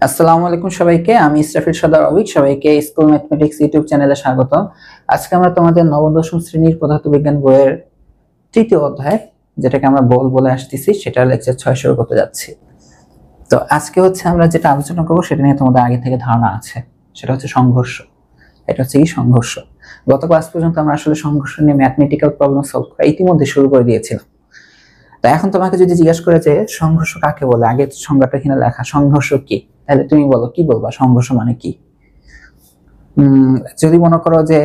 আসসালামু আলাইকুম সবাইকে। আমি ইসরাফিল সরদার অভিক। সবাইকে স্কুল ম্যাথমেটিক্স ইউটিউব চ্যানেলে স্বাগতম। আজকে আমরা তোমাদের নবম দশম শ্রেণীর পদার্থবিজ্ঞান বইয়ের তৃতীয় অধ্যায়, যেটাকে আমরা বল বলে আসতেছি, সেটা লেকচার 6 শুরু করতে যাচ্ছি। তো আজকে হচ্ছে আমরা যেটা আলোচনা করবো সেটা নিয়ে তোমাদের আগে থেকে ধারণা আছে, সেটা হচ্ছে সংঘর্ষ। এটা হচ্ছে কি সংঘর্ষ। গত ক্লাস পর্যন্ত আমরা আসলে সংঘর্ষ নিয়ে ম্যাথমেটিক্যাল প্রবলেম সলভ করা ইতিমধ্যে শুরু করে দিয়েছিলাম। তো এখন তোমাকে যদি জিজ্ঞেস করে যে সংঘর্ষ কাকে বলে, আগে সংজ্ঞাটা এখানে লেখা, সংঘর্ষ কি, তাহলে তুমি বলো, কি বলবা সংঘর্ষ মানে কি? যদি মনে করো যে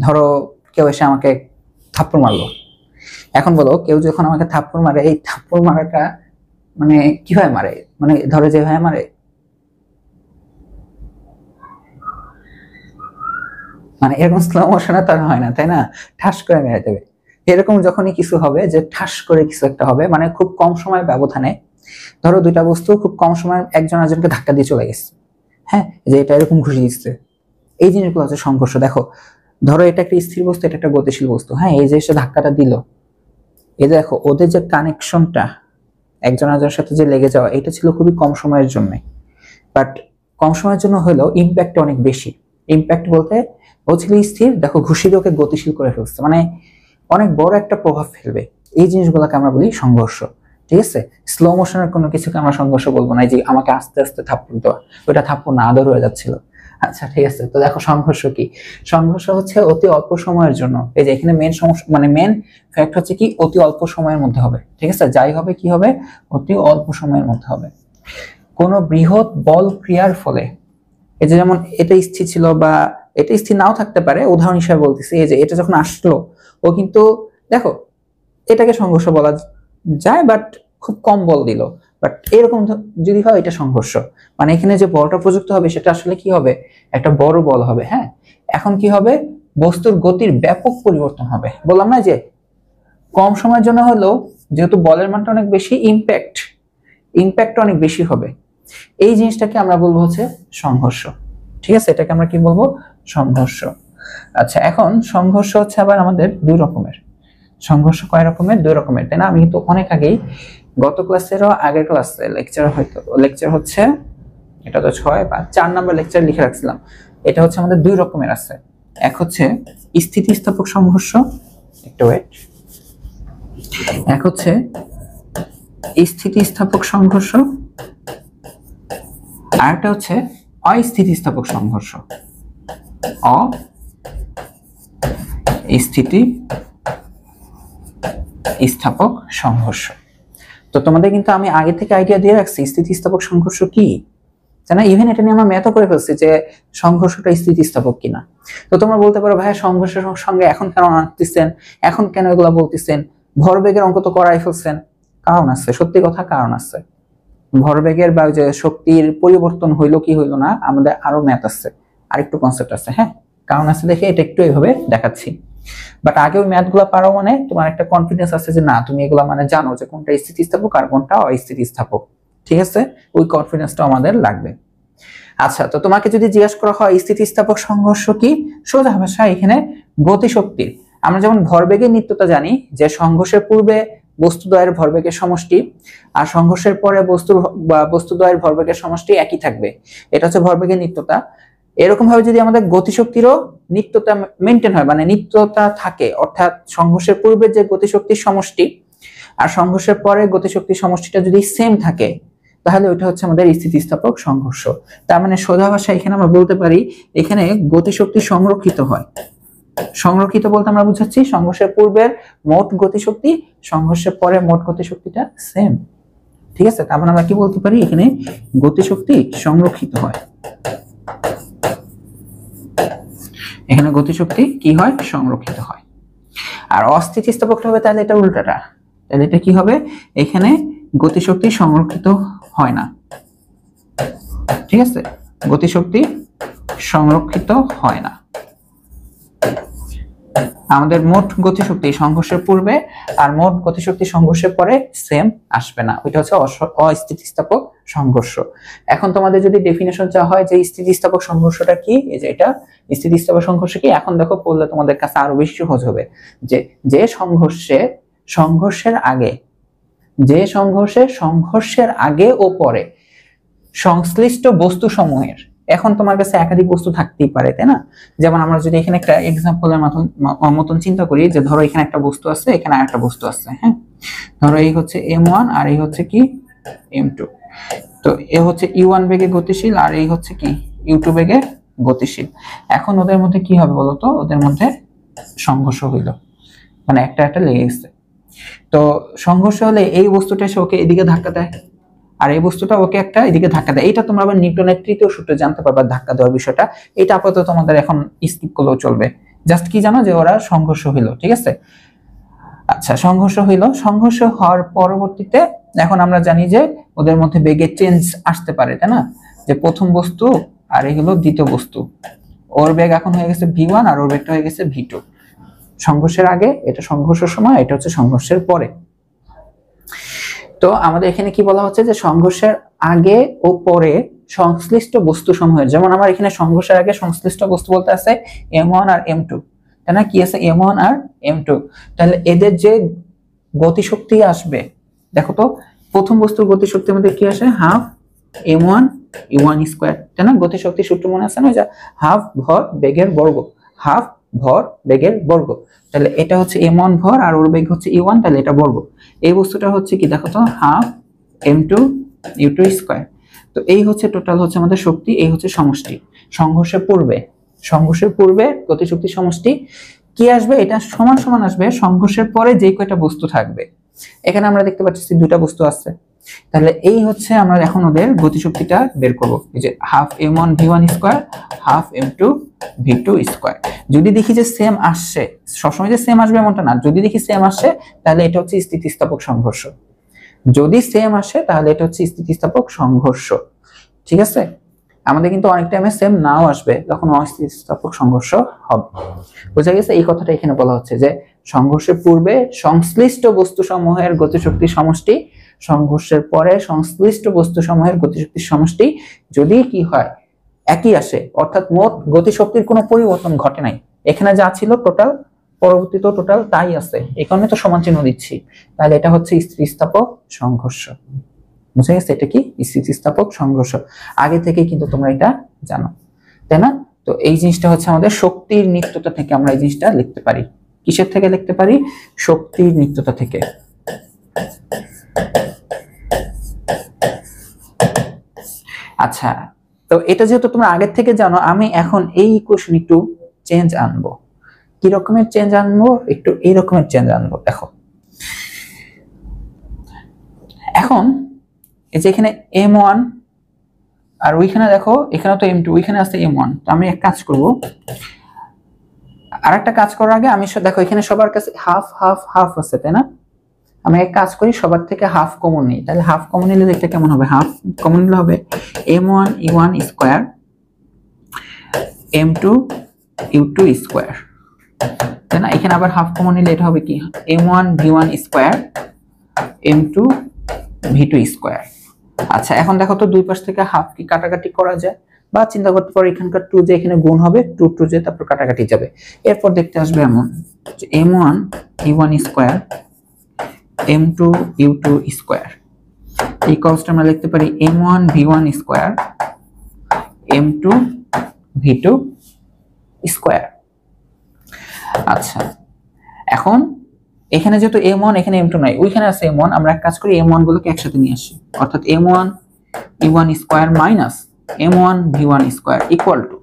ধরো কেউ এসে আমাকে থাপ্পড় মারলো, এখন বলো কেউ যখন আমাকে থাপ্পড় মারে, এই থাপ্পড় মারাটা মানে কিভাবে মারে, মানে ধরো যেভাবে মারে, মানে এরকম স্লো মোশনে তো হয় না, তাই না? ঠাস করে মেরে দেবে। এরকম যখনই কিছু হবে যে ঠাস করে কিছু একটা হবে, মানে খুব কম সময় ব্যবধানে, ধরো দুইটা বস্তু খুব কম সময় একজন আরেকজনকে ধাক্কা দিয়ে চলে গেছে, হ্যাঁ, যে এটা এরকম ঘুষি দিচ্ছে, এই জিনিসগুলো হচ্ছে সংঘর্ষ। দেখো, ধরো এটা একটা স্থির বস্তু, এটা একটা গতিশীল বস্তু, হ্যাঁ, এই যে সে ধাক্কাটা দিল, এই দেখো ওদের যে কানেকশনটা, একজন আরেকজনের সাথে যে লেগে যাওয়া, এটা ছিল খুবই কম সময়ের জন্য, বাট কম সময়ের জন্য হলেও ইম্প্যাক্ট অনেক বেশি। ইম্প্যাক্ট বলতে ও ছিল স্থির, দেখো ঘুষি দিয়ে ওকে গতিশীল করে ফেলছে, মানে অনেক বড় একটা প্রভাব ফেলবে। এই জিনিসগুলোকে আমরা বলি সংঘর্ষ। ঠিক আছে, স্লো মোশনের কোনো কিছুকে আমরা সংঘর্ষ বলবো না, যে আমাকে আস্তে আস্তে থাপ্পড় দেওয়া, ওইটা থাপ্পড় না, আদর হয়ে যাচ্ছিল। আচ্ছা ঠিক আছে, তো দেখো সংঘর্ষ কি। সংঘর্ষ হচ্ছে অতি অল্প সময়ের জন্য, এই যে এখানে মেন সমস্যা, মানে মেন ফ্যাক্ট হচ্ছে কি, অতি অল্প সময়ের মধ্যে হবে। ঠিক আছে, যাই হবে কি হবে, অতি অল্প সময়ের মধ্যে হবে। কোন বৃহৎ বল ক্রিয়ার ফলে, এই যে যেমন এটা স্থির ছিল বা এটা স্থির নাও থাকতে পারে, উদাহরণ হিসেবে বলতেছি, এই যে এটা যখন আসলো, ও কিন্তু দেখো এটাকে সংঘর্ষ বলা যায়, বাট খুব কম বল দিল, বাট এরকম যদি হয় এটা সংঘর্ষ। মানে এখানে যে বলটা প্রযুক্ত হবে সেটা আসলে কি হবে, একটা বড় বল হবে। হ্যাঁ, এখন কি হবে, বস্তুর গতির ব্যাপক পরিবর্তন হবে। বললাম না যে কম সময়ের জন্য হলেও, যেহেতু বলের মানটা অনেক বেশি, ইম্প্যাক্ট অনেক বেশি হবে। এই জিনিসটাকে আমরা বলবো হচ্ছে সংঘর্ষ। ঠিক আছে, এটাকে আমরা কি বলবো, সংঘর্ষ। আচ্ছা, এখন সংঘর্ষ হচ্ছে আবার আমাদের দুই রকমের। সংঘর্ষ কয় রকমের? দুই রকমের, তাই না? আমি কিন্তু অনেক আগেই গত ক্লাসেরও আগের ক্লাসে লেকচার হচ্ছে, এটা তো 6 বা 4 নাম্বার লেকচার লিখে রাখছিলাম। এটা হচ্ছে আমাদের দুই রকমের আছে। এক হচ্ছে স্থিতিস্থাপক সংঘর্ষ, একটু ওয়েট, এক হচ্ছে স্থিতিস্থাপক সংঘর্ষ, আর একটা হচ্ছে অস্থিতিস্থাপক সংঘর্ষ। অস্থিতিস্থাপক সংঘর্ষ। তো তোমাদের কিন্তু আমি আগে থেকে আইডিয়া দিয়ে রাখছি স্থিতিস্থাপক সংঘর্ষ কি, জানা, ইভেন এটা নিয়ে আমরা ম্যাথও করে ফেলছি যে সংঘর্ষটা স্থিতিস্থাপক কিনা। তো তোমরা বলতে পারো, ভাই সংঘর্ষের সঙ্গে এখন কেন আনতেছেন, এখন কেন এগুলা বলতেছেন, ভরবেগের অঙ্ক তো করাই ফেলছেন। কারণ আছে, সত্যি কথা, কারণ আছে। ভরবেগের বা যে শক্তির পরিবর্তন হইলো কি হইলো না, আমাদের আরো ম্যাথ আছে, আরেকটু কনসেপ্ট আছে। হ্যাঁ, কারণ আছে দেখে এটা একটু এইভাবে দেখাচ্ছি। বাট আগে ওই ম্যাথ গুলা পারো, মানে তোমার একটা কনফিডেন্স আছে যে না, তুমি এগুলা মানে জানো যে কোনটা স্থিতিস্থাপক আর কোনটা অস্থিতিস্থাপক। ঠিক আছে, ওই কনফিডেন্সটা আমাদের লাগবে। আচ্ছা, তো তোমাকে যদি জিজ্ঞাসা করা হয় স্থিতিস্থাপক সংঘর্ষ কি, সোজা ভাষা এখানে গতিশক্তির, আমরা যেমন ভরবেগের নিত্যতা জানি যে সংঘর্ষের পূর্বে বস্তুদ্বয়ের ভরবেগের সমষ্টি আর সংঘর্ষের পরে বস্তুদ্বয়ের ভরবেগের সমষ্টি একই থাকবে, এটা হচ্ছে ভরবেগের নিত্যতা। এরকম ভাবে যদি আমাদের গতিশক্তিরও নিত্যতা মেনটেন হয়, মানে নিত্যতা থাকে, অর্থাৎ সংঘর্ষের পূর্বে যে গতিশক্তির সমষ্টি আর সংঘর্ষের পরে গতিশক্তির সমষ্টিটা যদি সেম থাকে, তাহলে ওইটা হচ্ছে আমাদের স্থিতিস্থাপক সংঘর্ষ। তার মানে সোজা ভাষা এখানে আমরা বলতে পারি, এখানে গতিশক্তি সংরক্ষিত হয়। সংরক্ষিত বলতে আমরা বুঝাচ্ছি সংঘর্ষের পূর্বের মোট গতিশক্তি সংঘর্ষের পরে মোট গতিশক্তিটা সেম। ঠিক আছে, তার মানে আমরা কি বলতে পারি, এখানে গতিশক্তি সংরক্ষিত হয়। এখানে গতিশক্তি কি হয়, সংরক্ষিত হয়। আর অস্থিতিস্থাপক হবে, তাহলে এটা উল্টাটা, তাহলে এটা কি হবে, এখানে গতিশক্তি সংরক্ষিত হয় না। ঠিক আছে, গতিশক্তি সংরক্ষিত হয় না। আমাদের মোট গতিশক্তি সংঘর্ষের পূর্বে আর মোট গতিশক্তি সংঘর্ষের পরে সেম আসবে না, ওইটা হচ্ছে অস্থিতিস্থাপক সংঘর্ষ। এখন তোমাদের যদি ডেফিনেশন চাওয়া হয় যে স্থিতিস্থাপক সংঘর্ষটা কি, এই যে এটা স্থিতিস্থাপক সংঘর্ষ কি, এখন দেখো পড়লে তোমাদের কাছে আরো বেশি সহজ হবে। যে সংঘর্ষের আগে ও পরে সংশ্লিষ্ট বস্তু সমূহের। এখন তোমার কাছে একাধিক বস্তু থাকতেই পারে, তাই না? যেমন আমরা যদি এখানে একটা এক্সাম্পলের মতন চিন্তা করি, যে ধরো এখানে একটা বস্তু আছে, এখানে আরেকটা বস্তু আছে, হ্যাঁ, ধরো এই হচ্ছে m1 আর এই হচ্ছে কি m2। তো এ হচ্ছে u1 বেগে গতিশীল আর এই হচ্ছে কি u2 বেগে গতিশীল। এখন ওদের মধ্যে কি হবে বলতো? ওদের মধ্যে সংঘর্ষ হইল, মানে একটা একটা লেগে গেছে। তো সংঘর্ষ হলে এই বস্তুটা এসে ওকে এদিকে ধাক্কা দেয়, আর এই বস্তুটা ওকে একটা এদিকে ধাক্কা দেয়। এটা তোমরা আবার নিউটনের তৃতীয় সূত্রে জানতে পারবা, ধাক্কা দেওয়ার বিষয়টা। এটা আপাতত তোমাদের এখন স্কিপ করলেও চলবে। জাস্ট কি জানো যে ওরা সংঘর্ষ হইলো, ঠিক আছে? আচ্ছা, সংঘর্ষ হইলো। সংঘর্ষ হওয়ার পরবর্তীতে এখন আমরা জানি যে ওদের মধ্যে বেগের চেঞ্জ আসতে পারে, তাই না? যে প্রথম বস্তু আর এই হলো দ্বিতীয় বস্তু, ওর বেগ এখন হয়ে গেছে v1 আর ওর বেগটা হয়ে গেছে v2। সংঘর্ষের আগে এটা সংঘর্ষের সময়, এটা হচ্ছে সংঘর্ষের পরে। তো আমাদের এখানে কি বলা হচ্ছে যে সংঘর্ষের আগে ও পরে সংশ্লিষ্ট বস্তু সমূহের, যেমন আমার এখানে সংঘর্ষের আগে সংশ্লিষ্ট বস্তু বলতে আছে m1 আর m2, তাই না? কি আছে m1 আর m2। তাহলে এদের যে গতিশক্তি আসবে, দেখো তো প্রথম বস্তুর গতিশক্তির মধ্যে কি আসে? হাফ m1 u1 স্কয়ার, তাই না? গতিশক্তির সূত্র মনে আছে না? যে হাফ ভর বেগের বর্গ, হাফ ভর বেগের বর্গ। তাহলে এটা হচ্ছে m1 ভর আর ওর বেগ হচ্ছে u1, তাহলে এটা বর্গ। এই বস্তুটা হচ্ছে কি দেখো তো, হাফ m2 u2 স্কয়ার। তো এই হচ্ছে টোটাল হচ্ছে আমাদের শক্তি, এই হচ্ছে সমষ্টি। সংঘর্ষের পূর্বে গতিশক্তির সমষ্টি কি আসবে? এটা সমান সমান আসবে সংঘর্ষের পরে যে কয়টা বস্তু থাকবে। এখানে আমরা দেখতে পাচ্ছি দুইটা বস্তু আছে, তাহলে এই হচ্ছে আমরা এখন ওদের গতিশক্তিটা বের করব। এই যে half m1 v1 square, half m2 v2 square. যদি দেখি যে সেম আসছে, সবসময় যে সেম আসবে এমনটা না, যদি দেখি সেম আসে তাহলে এটা হচ্ছে স্থিতিস্থাপক সংঘর্ষ। যদি সেম আসে তাহলে এটা হচ্ছে স্থিতিস্থাপক সংঘর্ষ, ঠিক আছে? আমাদের কিন্তু অনেক টাইমে সেম নাও আসবে, তখন অস্থিতিস্থাপক সংঘর্ষ হবে। বুঝা গেছে? এই কথাটা এখানে বলা হচ্ছে যে সংঘর্ষের পূর্বে সংশ্লিষ্ট বস্তু সমূহের গতিশক্তির সমষ্টি, সংঘর্ষের পরে সংশ্লিষ্ট বস্তু সমূহের গতিশক্তির সমষ্টি যদি কি হয় একই আসে, অর্থাৎ মোট গতিশক্তির কোনো পরিবর্তন ঘটে নাই, এখানে যা ছিল টোটাল পরবর্তীতে টোটাল তাই আছে, এই কারণে তো সমান চিহ্ন দিচ্ছি, তাহলে এটা হচ্ছে স্থিতিস্থাপক সংঘর্ষ। বুঝে গেছে? এটা কি স্থিতিস্থাপক সংঘর্ষ। আগে থেকে কিন্তু তোমরা এটা জানো, তাই না? তো এই জিনিসটা হচ্ছে আমাদের শক্তির নিত্যতা থেকে আমরা এই জিনিসটা লিখতে পারি। কিসের থেকে লিখতে পারি? শক্তির নিত্যতা থেকে। আচ্ছা, তো এটা যেহেতু তোমরা আগের থেকে জানো, আমি এখন এই ইকুয়েশন একটু চেঞ্জ আনবো। কি রকমের চেঞ্জ আনবো? একটু এই রকমের চেঞ্জ আনবো। দেখো এখন এই যে এখানে m1 আর ওইখানে দেখো এখানে তো m2, ওইখানে আছে m1। তো আমি এক কাজ করব, আর একটা কাজ করার আগে আমি দেখো এখানে সবার কাছে হাফ হাফ হাফ আছে, তাই না? আমি এক কাজ করি, সবার থেকে হাফ কমন নিই। তাহলে হাফ কমন নিলে দেখতে কেমন হবে? হাফ কমন নিলে হবে m1 u1 square m2 u2 square, তাই না? এখানে আবার হাফ কমন নিলে এটা হবে কি m1 v1 square m2 v2 square. আচ্ছা, এখন দেখো তো দুই পাশ থেকে হাফ কি কাটাকাটি করা যায়, বা চিন্তা করতে পারো এখানকার 2 যে এখানে গুণ হবে, 2 2 যে তারপর কাটাকাটি যাবে। এরপর দেখতে আসবে এমন যে m1 u1 square m2 u2 square equals আমরা লিখতে পারি m1 v1 square m2 v2 square. আচ্ছা, এখন এখানে যেহেতু m1 এখানে m2 নাই, ওইখানে আছে m1, আমরা এক কাজ করি m1 গুলোকে একসাথে নিয়ে আসি, অর্থাৎ m1 u1 square minus m1 v1 square equal to,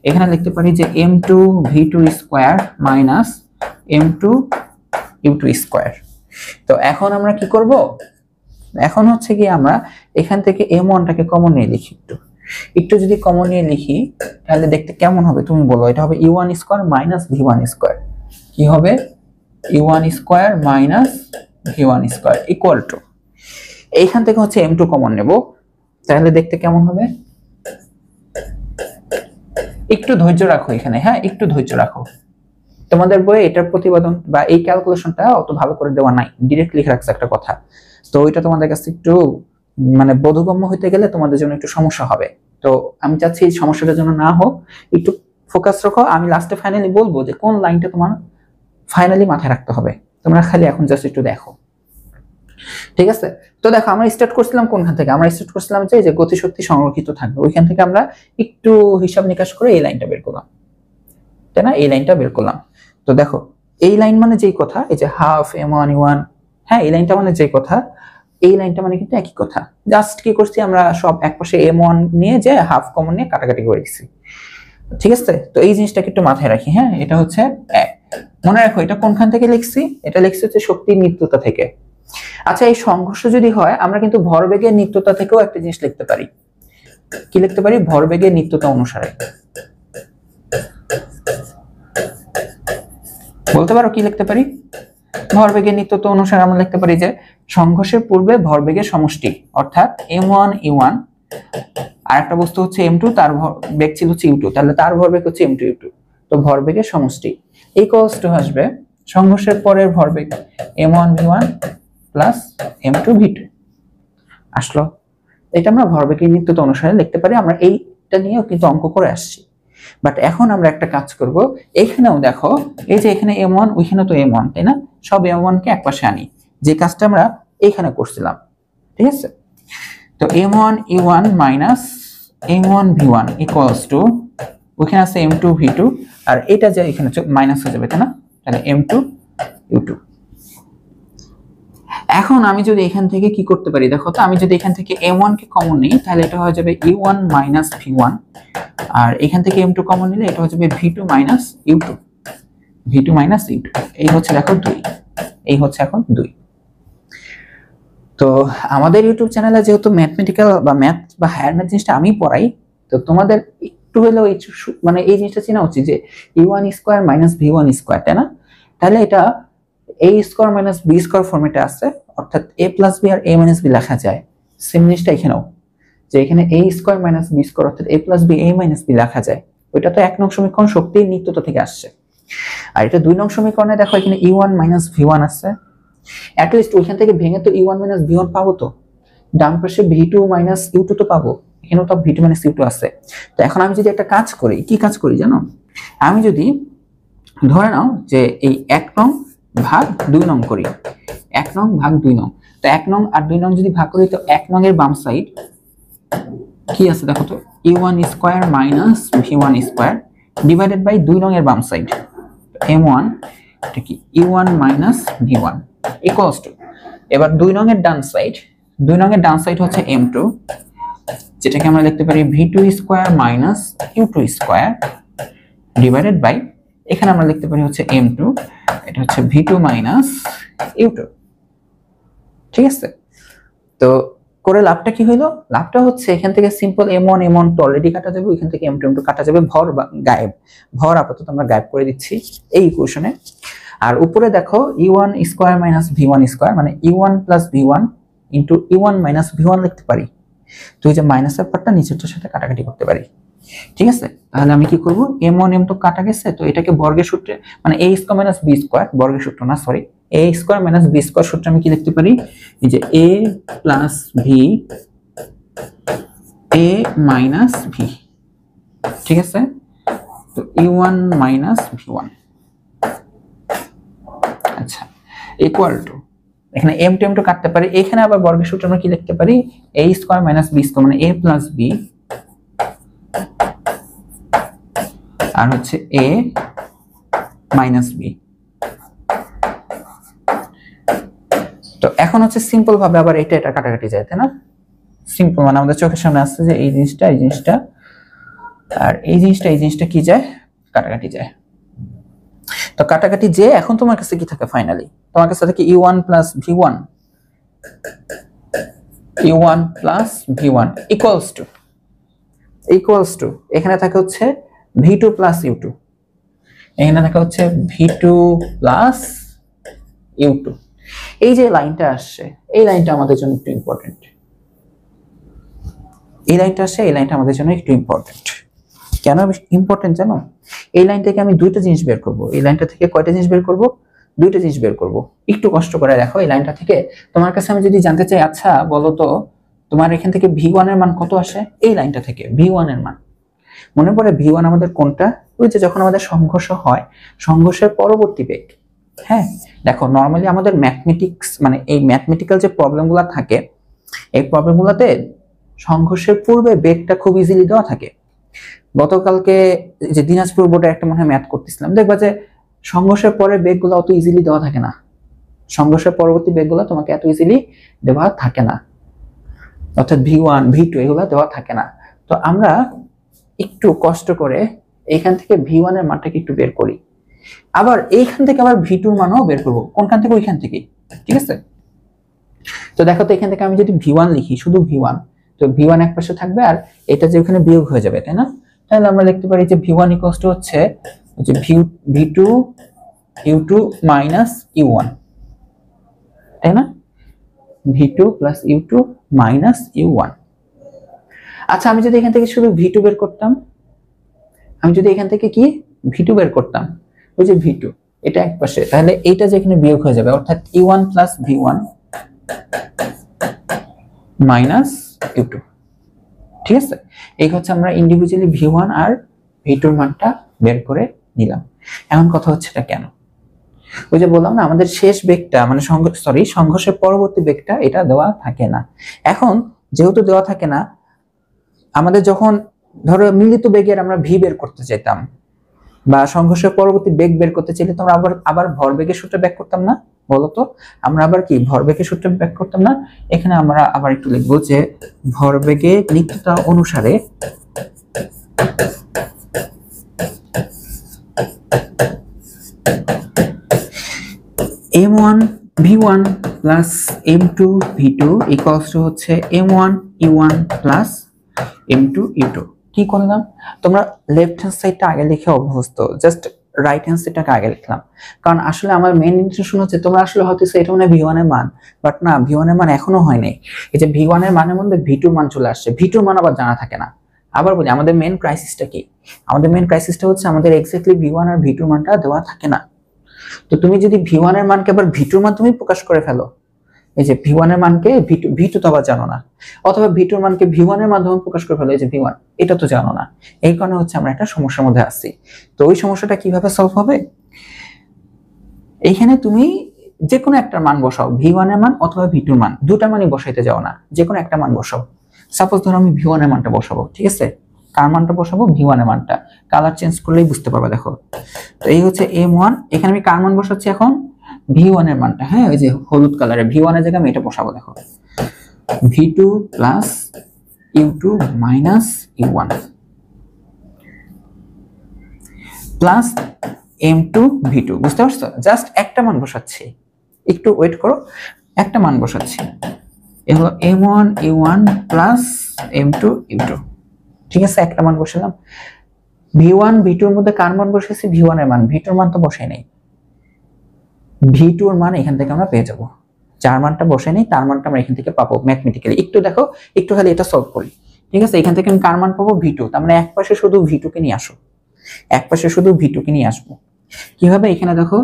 এখানে লিখতে পারি যে m2 v2 square minus m2 u2 square. তো এখন আমরা কি করব? এখন হচ্ছে কি আমরা এখান থেকে m1 টাকে কমন নিয়ে লিখি, একটু যদি কমন নিয়ে লিখি তাহলে দেখতে কেমন হবে তুমি বলো? এটা হবে u1 square minus v1 square. কি হবে? u1 square minus v1 square equal to, এইখান থেকে হচ্ছে m2 কমন নেব, তাহলে দেখতে কেমন হবে? একটু ধৈর্য রাখো এখানে, হ্যাঁ একটু ধৈর্য রাখো। তোমাদের বইয়ে এটার প্রতিবেদন বা এই ক্যালকুলেশনটা অত ভালো করে দেওয়া নাই, ডিরেক্ট লিখে রাখছে একটা কথা। তো ওইটা তোমাদের কাছে একটু মানে বোধগম্য হইতে গেলে তোমাদের জন্য একটু সমস্যা হবে। তো আমি চাচ্ছি এই সমস্যাটার জন্য না হোক, একটু ফোকাস রাখো। আমি লাস্টে ফাইনালি বলবো যে কোন লাইনটা তোমার ফাইনালি মাথায় রাখতে হবে, তোমরা খালি এখন জাস্ট একটু দেখো। ঠিক আছে। তো দেখো আমরা স্টার্ট করছিলাম কোনখান থেকে, আমরা স্টার্ট করছিলাম যে গতিশক্তি সংরক্ষিত থাকবে, ওইখান থেকে আমরা একটু হিসাব নিকাশ করে এই লাইনটা বের করলাম, তাই না? এই লাইনটা বের করলাম। তো দেখো এই লাইন মানে যেই কথা, এই যে হাফ m1u1, হ্যাঁ এই লাইনটা মানে যেই কথা, এই লাইনটা মানে কিন্তু একই কথা। জাস্ট কি করছি আমরা সব একপাশে m1 নিয়ে যে হাফ কমন নিয়ে কাটাকাটি করে দিচ্ছি, ঠিক আছে। তো এই জিনিসটাকে একটু মাথায় রাখি, হ্যাঁ এটা হচ্ছে মনে রাখো এটা কোনখান থেকে লিখছি, এটা লিখছি হচ্ছে শক্তির নিত্যতা থেকে। আচ্ছা এই সংঘর্ষ যদি হয় আমরা কিন্তু ভরবেগের নিত্যতা থেকেও একটা জিনিস লিখতে পারি। কি লিখতে পারি? ভরবেগের নিত্যতা অনুসারে। বলতে পারো কি লিখতে পারি? ভরবেগের নিত্যতা অনুসারে আমরা লিখতে পারি যে সংঘর্ষের পূর্বে ভরবেগের সমষ্টি, অর্থাৎ m1u1 আর একটা বস্তু হচ্ছে m2, তার বেগ ছিল হচ্ছে u2, তাহলে তার ভরবেগ হচ্ছে m2u2। তো ভরবেগের সমষ্টি ইকুয়ালস টু আসবে সংঘর্ষের পরের ভরবেগ m1v1 প্লাস m2v2 আসলো। এটা আমরা ভরবেগের নিত্যতা অনুসারে লিখতে পারি। আমরা এইটা নিয়েও কিন্তু অঙ্ক করে আসছি। বাট এখন আমরা একটা কাজ করব, এখানেও দেখো এই যে এখানে m1, ওইখানে তো m1, তাই না? সব m1 কে একপাশে আনি, যে কাজটা আমরা এইখানে করছিলাম, ঠিক আছে। তো m1u1 minus m1v1 equals to, ওইখানে আছে m2v2 আর এটা যে এখানে মাইনাস হয়ে যাবে, তাই না? তাহলে m2u2। এখন আমি যদি এখান থেকে কি করতে পারি দেখো তো, আমি যদি এখান থেকে m1 কে কমন নিই তাহলে এটা হয়ে যাবে u1 মাইনাস v1, আর এখান থেকে m2 কমন নিলে এটা হয়ে যাবে v2 minus u2, v2 minus u2। এই হচ্ছে দেখো 2, এই হচ্ছে এখন 2। তো আমাদের ইউটিউব চ্যানেলে যেহেতু ম্যাথমেটিক্যাল বা ম্যাথ বা হায়ার ম্যাথ জিনিসটা আমি পড়াই, তো তোমাদের একটু হলেও মানে এই জিনিসটা চেনা উচিত যে u1 square minus v1 square, তাই না? তাহলে এটা a square minus b square ফরম্যাটে আছে, অর্থাৎ a প্লাস b আর a মাইনাস b লেখা যায়। সেম জিনিসটা এখানেও, যে এখানে a square minus b square অর্থাৎ a plus b a minus b লেখা যায়। ওইটা তো 1 নং সমীকরণ শক্তির নিত্যতা থেকে আসছে। আর এটা 2 নং সমীকরণে দেখো এখানে u1 মাইনাস v1 আছে, at least ওইখান থেকে ভেঙে তো u1 মাইনাস v1 পাবো। তো ডান পাশে v2 মাইনাস u2 তো পাবো, এখানেও তো v2 মাইনাস u2 আছে। তো এখন আমি যদি একটা কাজ করি, কি কাজ করি জানো? আমি যদি ধরে নাও যে এই 1 নং ভাগ 2 নং করি, 1 নং ভাগ 2 নং, তো 1 নং আর 2 নং যদি ভাগ করি তো 1 নং এর বাম সাইড কি আছে দেখো তো, u1 square minus v1 square divided by 2 নং এর বাম সাইড m1, এটা কি u1 minus v1 equals to, এবার 2 নং এর ডান সাইড, 2 নং এর ডান সাইড হচ্ছে m2, যেটাকে আমরা লিখতে পারি v2 square minus u2 square divided by, এখানে আমরা লিখতে পারি হচ্ছে m2, এটা হচ্ছে v2 মাইনাস u2, ঠিক আছে। তো করে লাভটা কি হইলো? লাভটা হচ্ছে এখান থেকে সিম্পল m1 m1 তো অলরেডি কাটা যাবে, এখান থেকে m2 m2 কাটা যাবে, ভর গায়েব, ভর আপাতত আমরা গায়েব করে দিচ্ছি এই ইকুয়েশনে। আর উপরে দেখো u1 square minus v1 square মানে u1 plus v1 into u1 minus v1 লিখতে পারি। তো এই যে মাইনাসের পার্টটা নিচেরটার সাথে কাটাকাটি করতে পারি, ঠিক আছে। তাহলে আমি কি করব, m1 m2 কাটা গেছে, তো এটাকে বর্গের সূত্রে মানে a square minus b square, বর্গের সূত্র না sorry, a square minus b square সূত্রে আমি কি লিখতে পারি, এই যে a plus v a minus v, ঠিক আছে। তো u1 মাইনাস v1, আচ্ছা ইকুয়াল টু, এখানে m2 m2 কাটতে পারি, এখানে আবার বর্গের সূত্র আমরা কি লিখতে পারি, a square minus b square মানে a প্লাস b আর হচ্ছে a মাইনাস b। তো এখন হচ্ছে সিম্পল ভাবে আবার এটা এটা কাটাকাটি যায়, তাই না? সিম্পল মানে আমাদের চোখের সামনে আসছে যে এই জিনিসটা এই জিনিসটা আর এই জিনিসটা এই জিনিসটা কি যায়, কাটাকাটি যায়। তো কাটাকাটি যে এখন তোমার কাছে কি থাকে, ফাইনালি তোমার কাছে থাকে u1 plus v1, u1 plus v1 equals to এখানে থাকে হচ্ছে v2 প্লাস u2, এখানে থাকে হচ্ছে v2 প্লাস u2। এই যে লাইনটা আসছে এই লাইনটা আমাদের জন্য একটু ইম্পর্টেন্ট, এই লাইনটা আসছে এই লাইনটা আমাদের জন্য একটু ইম্পর্টেন্ট। কেন ইম্পর্টেন্ট জানো? এই লাইন থেকে আমি দুইটা জিনিস বের করব, এই লাইনটা থেকে কয়টা জিনিস বের করব, দুইটা জিনিস বের করব। একটু কষ্ট করে দেখো এই লাইনটা থেকে তোমার কাছে আমি যদি জানতে চাই, আচ্ছা বলো তো তোমার এখান থেকে v1 এর মান কত আসে, এই লাইনটা থেকে v1 এর মান মনে পড়ে, v1 আমাদের কোনটা, ওই যে যখন আমাদের সংঘর্ষ হয় সংঘর্ষের পরবর্তী বেগ, হ্যাঁ দেখো নর্মালি আমাদের ম্যাথমেটিক্স মানে এই ম্যাথমেটিক্যাল যে প্রবলেমগুলো থাকে এই প্রবলেমগুলোতে সংঘর্ষের পূর্বে বেগটা খুব ইজিলি দেওয়া থাকে। গতকালকে যে দিনাজপুর বোর্ডে একটা মনে হয় ম্যাথ করতেছিলাম, দেখবা যে সংঘর্ষের পরে বেগগুলো অত ইজিলি দেওয়া থাকে না, সংঘর্ষের পরবর্তী বেগগুলো তোমাকে এত ইজিলি দেওয়া থাকে না, অর্থাৎ V1 V2 এগুলো দেওয়া থাকে না। তো আমরা একটু কষ্ট করে এইখান থেকে V1 এর মানটাকে একটু বের করি, আবার এইখান থেকে আবার V2 এর মানও বের করবো। কোনখান থেকে? ওইখান থেকে, ঠিক আছে? তো দেখো তো এখান থেকে আমি যদি V1 লিখি, শুধু V1, তো V1 এক পাশে থাকবে আর এটা যে ওখানে বিয়োগ হয়ে যাবে, তাই না? তাহলে আমরা লিখতে পারি যে V1 ইকুয়ালস টু হচ্ছে যে V2 U2 মাইনাস U1, তাই না? V2 plus U2 minus U1। আচ্ছা, আমি যদি এখান থেকে শুধু V2 বের করতাম, আমি যদি এখান থেকে কি V2 বের করতাম, ওই যে V2 এটা এক পাশে, তাহলে এইটা যে এখানে বিয়োগ হয়ে যাবে, অর্থাৎ U1 plus V1 minus U2, ঠিক আছে? এই হচ্ছে আমরা ইন্ডিভিজুয়ালি V1 আর V2 এর মানটা বের করে নিলাম। এখন কথা হচ্ছে এটা কেন? ওই যে বললাম না, আমাদের শেষ বেগটা মানে সংঘর্ষের পরবর্তী বেগটা এটা দেওয়া থাকে না। এখন যেহেতু দেওয়া থাকে না, আমাদের যখন ধরো মিলিত বেগের আমরা ভি বের করতে চাইতাম বা সংঘর্ষের পরবর্তী বেগ বের করতে চাইলে তোমরা আবার ভরবেগের সূত্রে ব্যাক করতাম না? বলতো আমরা আবার কি ভরবেগের সূত্রে ব্যাক করতাম না? এখানে আমরা আবার একটু লিখবো যে ভরবেগের নিত্যতা অনুসারে m1 v1 plus m2 v2 equals to হচ্ছে m1 u1 plus m2 u2। কি করলাম? তোমরা লেফট হ্যান্ড সাইডটা আগে লিখে অভ্যস্ত, জাস্ট রাইট হ্যান্ড সাইডটাকে আগে লিখলাম, কারণ আসলে আমার মেইন ইন্টেনশন হচ্ছে তোমরা আসলে হয়তো এটা মানে V1 এর মান, বাট না, V1 এর মান এখনো হয় নাই। এই যে V1 এর মানের মধ্যে V2 এর মান চলে আসছে, V2 এর মান আবার জানা থাকে না। আবার বলি, আমাদের মেইন ক্রাইসিসটা কি? আমাদের মেইন ক্রাইসিসটা হচ্ছে আমাদের এক্স্যাক্টলি V1 আর V2 এর মানটা দেওয়া থাকে না। তো তুমি যদি V1 এর মানকে আবার V2 এর মাধ্যমে প্রকাশ করে ফেলো, এই যে V1 এর মানকে V2 তো আবার জানো না, অথবা V2 এর মানকে V1 এর মাধ্যমে প্রকাশ করে ফেলো, এই যে V1 এটা তো জানো না। এই কারণে হচ্ছে আমরা একটা সমস্যার মধ্যে আছি। তো ওই সমস্যাটা কিভাবে সলভ হবে? এইখানে তুমি যে কোনো একটা মান বসাও, V1 এর মান অথবা V2 এর মান, দুটা মানই বসাইতে যাও না, যে কোনো একটা মান বসাও। সাপোজ ধরো আমি V1 এর মানটা বসাবো, ঠিক আছে? কার মানটা বসাবো? V1 এর মানটা। কালার চেঞ্জ করলেই বুঝতে পারবে, দেখো। তো এই হচ্ছে M1, এখানে আমি কার মান বসাচ্ছি এখন? V1 এর মানটা, হ্যাঁ, ওই যে হলুদ কালারে V1 এর জায়গায় আমি এটা বসাবো, দেখো V2 plus U2 minus U1 plus M2 V2। বুঝতে পারছো? জাস্ট একটা মান বসাচ্ছি, একটু ওয়েট করো, একটা মান বসাচ্ছি। এ হলো M1 U1 plus M2 U2, ঠিক আছে? একটা মান বসালাম। V1 V2 এর মধ্যে কার মান বসেছি? V1 এর মান, V2 এর মান তো বসাই নাই। V2 এর মান এখান থেকে আমরা পেয়ে যাব, যার মানটা বসে নেই তার মানটা আমরা এখান থেকে পাবো ম্যাথমেটিক্যালি। একটু দেখো, একটু খালি এটা সলভ করি, ঠিক আছে? এখান থেকে আমি কার মান পাবো? V2। তার মানে এক পাশে শুধু V2 কে নিয়ে আসো, এক পাশে শুধু V2 কে নিয়ে আসবো। কিভাবে? এখানে দেখো,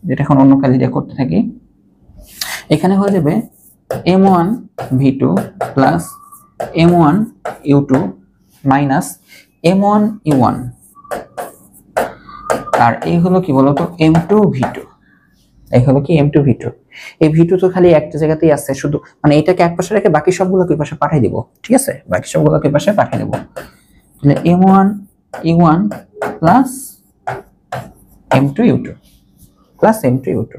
যেটা এখন অন্য কালি দিয়ে করতে থাকি, এখানে হয়ে যাবে M1 V2 plus M1 U2 minus M1 U1, আর এই হলো কি বলতো? M2 V2। এই হলো কি M2 V2। এই V2 তো খালি একটা জায়গাতেই আছে, শুধু মানে এটাকে এক পাশে রেখে বাকি সবগুলোকে পাশে পাঠিয়ে দিব, ঠিক আছে? বাকি সবগুলোকে পাশে পাঠিয়ে দেব। তাহলে M1 U1 plus M2 U2 plus M2 U2।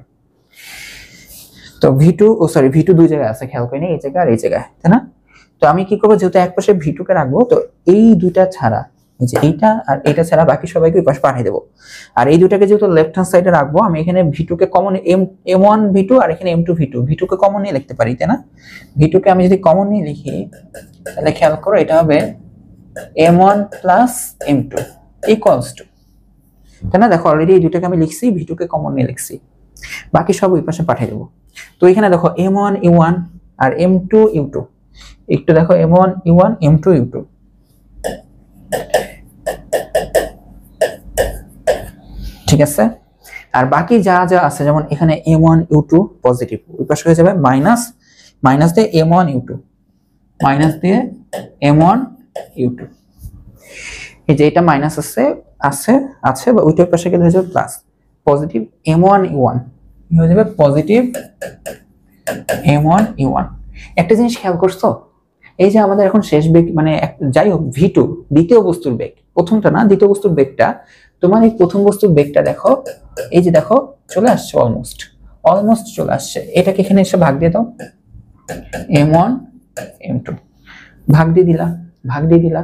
তো V2 দুই জায়গায় আছে, খেয়াল করিনি, এই জায়গা আর এই জায়গায়, তাই না? তো আমি কি করবো, যেহেতু এক পাশে V2 কে রাখবো, তো এই দুইটা ছাড়া, এই যে এইটা আর এইটা ছাড়া বাকি সবাইকে ওই পাশে পাঠিয়ে দেবো। আর এই দুটাকে যেহেতু লেফট হ্যান্ড সাইডে রাখবো, আমি এখানে V2 কে কমন M1 V2 আর এখানে M2 V2 কে কমন নিয়ে লিখতে পারি, তাই না? V2 কে আমি যদি কমন নিয়ে লিখি, তাহলে খেয়াল করো এটা হবে M1 plus M2 equals to, তাই না? দেখো অলরেডি এই দুটাকে আমি লিখছি, V2 কে কমন নিয়ে লিখছি, বাকি সব ওই পাশে পাঠিয়ে দেবো। তো এখানে দেখো M1 U1 আর M2 U2, একটু দেখো M1 U1 M2 U2, ঠিক আছে? আর বাকি যা যা আছে, যেমন এখানে M1 U2 পজিটিভ, ওই পাশে হয়ে যাবে মাইনাস, মাইনাস দিয়ে M1 U2 মাইনাস দিয়ে M1 U2, এই যে এটা মাইনাস আছে বা ওইটার পাশে গেলে হয়ে যাবে প্লাস, পজিটিভ M1 U1 কি হয়ে যাবে পজিটিভ m1 u1। একটা জিনিস খেয়াল করছো, এই যে আমাদের এখন শেষ বেগ মানে যাই হোক v2 দ্বিতীয় বস্তুর বেগ, প্রথমটা না দ্বিতীয় বস্তুর বেগটা, তোমার এই প্রথম বস্তুর বেগটা দেখো, এই যে দেখো চলে আসছে অলমোস্ট চলে আসছে। এটাকে এখানে এসে ভাগ দিয়ে দাও, m1 m2 ভাগ দিয়ে দিলা।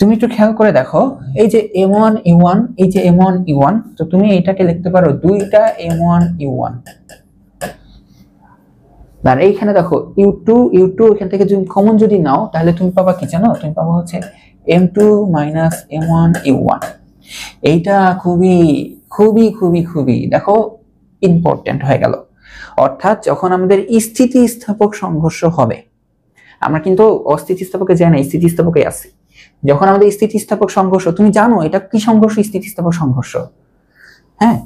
তুমি একটু খেয়াল করে দেখো, এই যে m1 u1, এই যে m1 u1, তো তুমি এটাকে লিখতে পারো দুইটা m1 u1। আর এইখানে দেখো u2 এখান থেকে যদি কমন যদি নাও তাহলে তুমি পাবা কি জানো, তুমি পাবা হচ্ছে m2 m1 u1। এইটা খুবই খুবই খুবই খুবই দেখো ইম্পর্টেন্ট হয়ে গেল। অর্থাৎ যখন আমাদের স্থিতিস্থাপক সংঘর্ষ হবে, আমরা কিন্তু অস্থিতিস্থাপকে যাই না, স্থিতিস্থাপকে আছি। যখন আমাদের স্থিতিস্থাপক সংঘর্ষ, তুমি জানো এটা কি সংঘর্ষ, স্থিতিস্থাপক সংঘর্ষ। হ্যাঁ,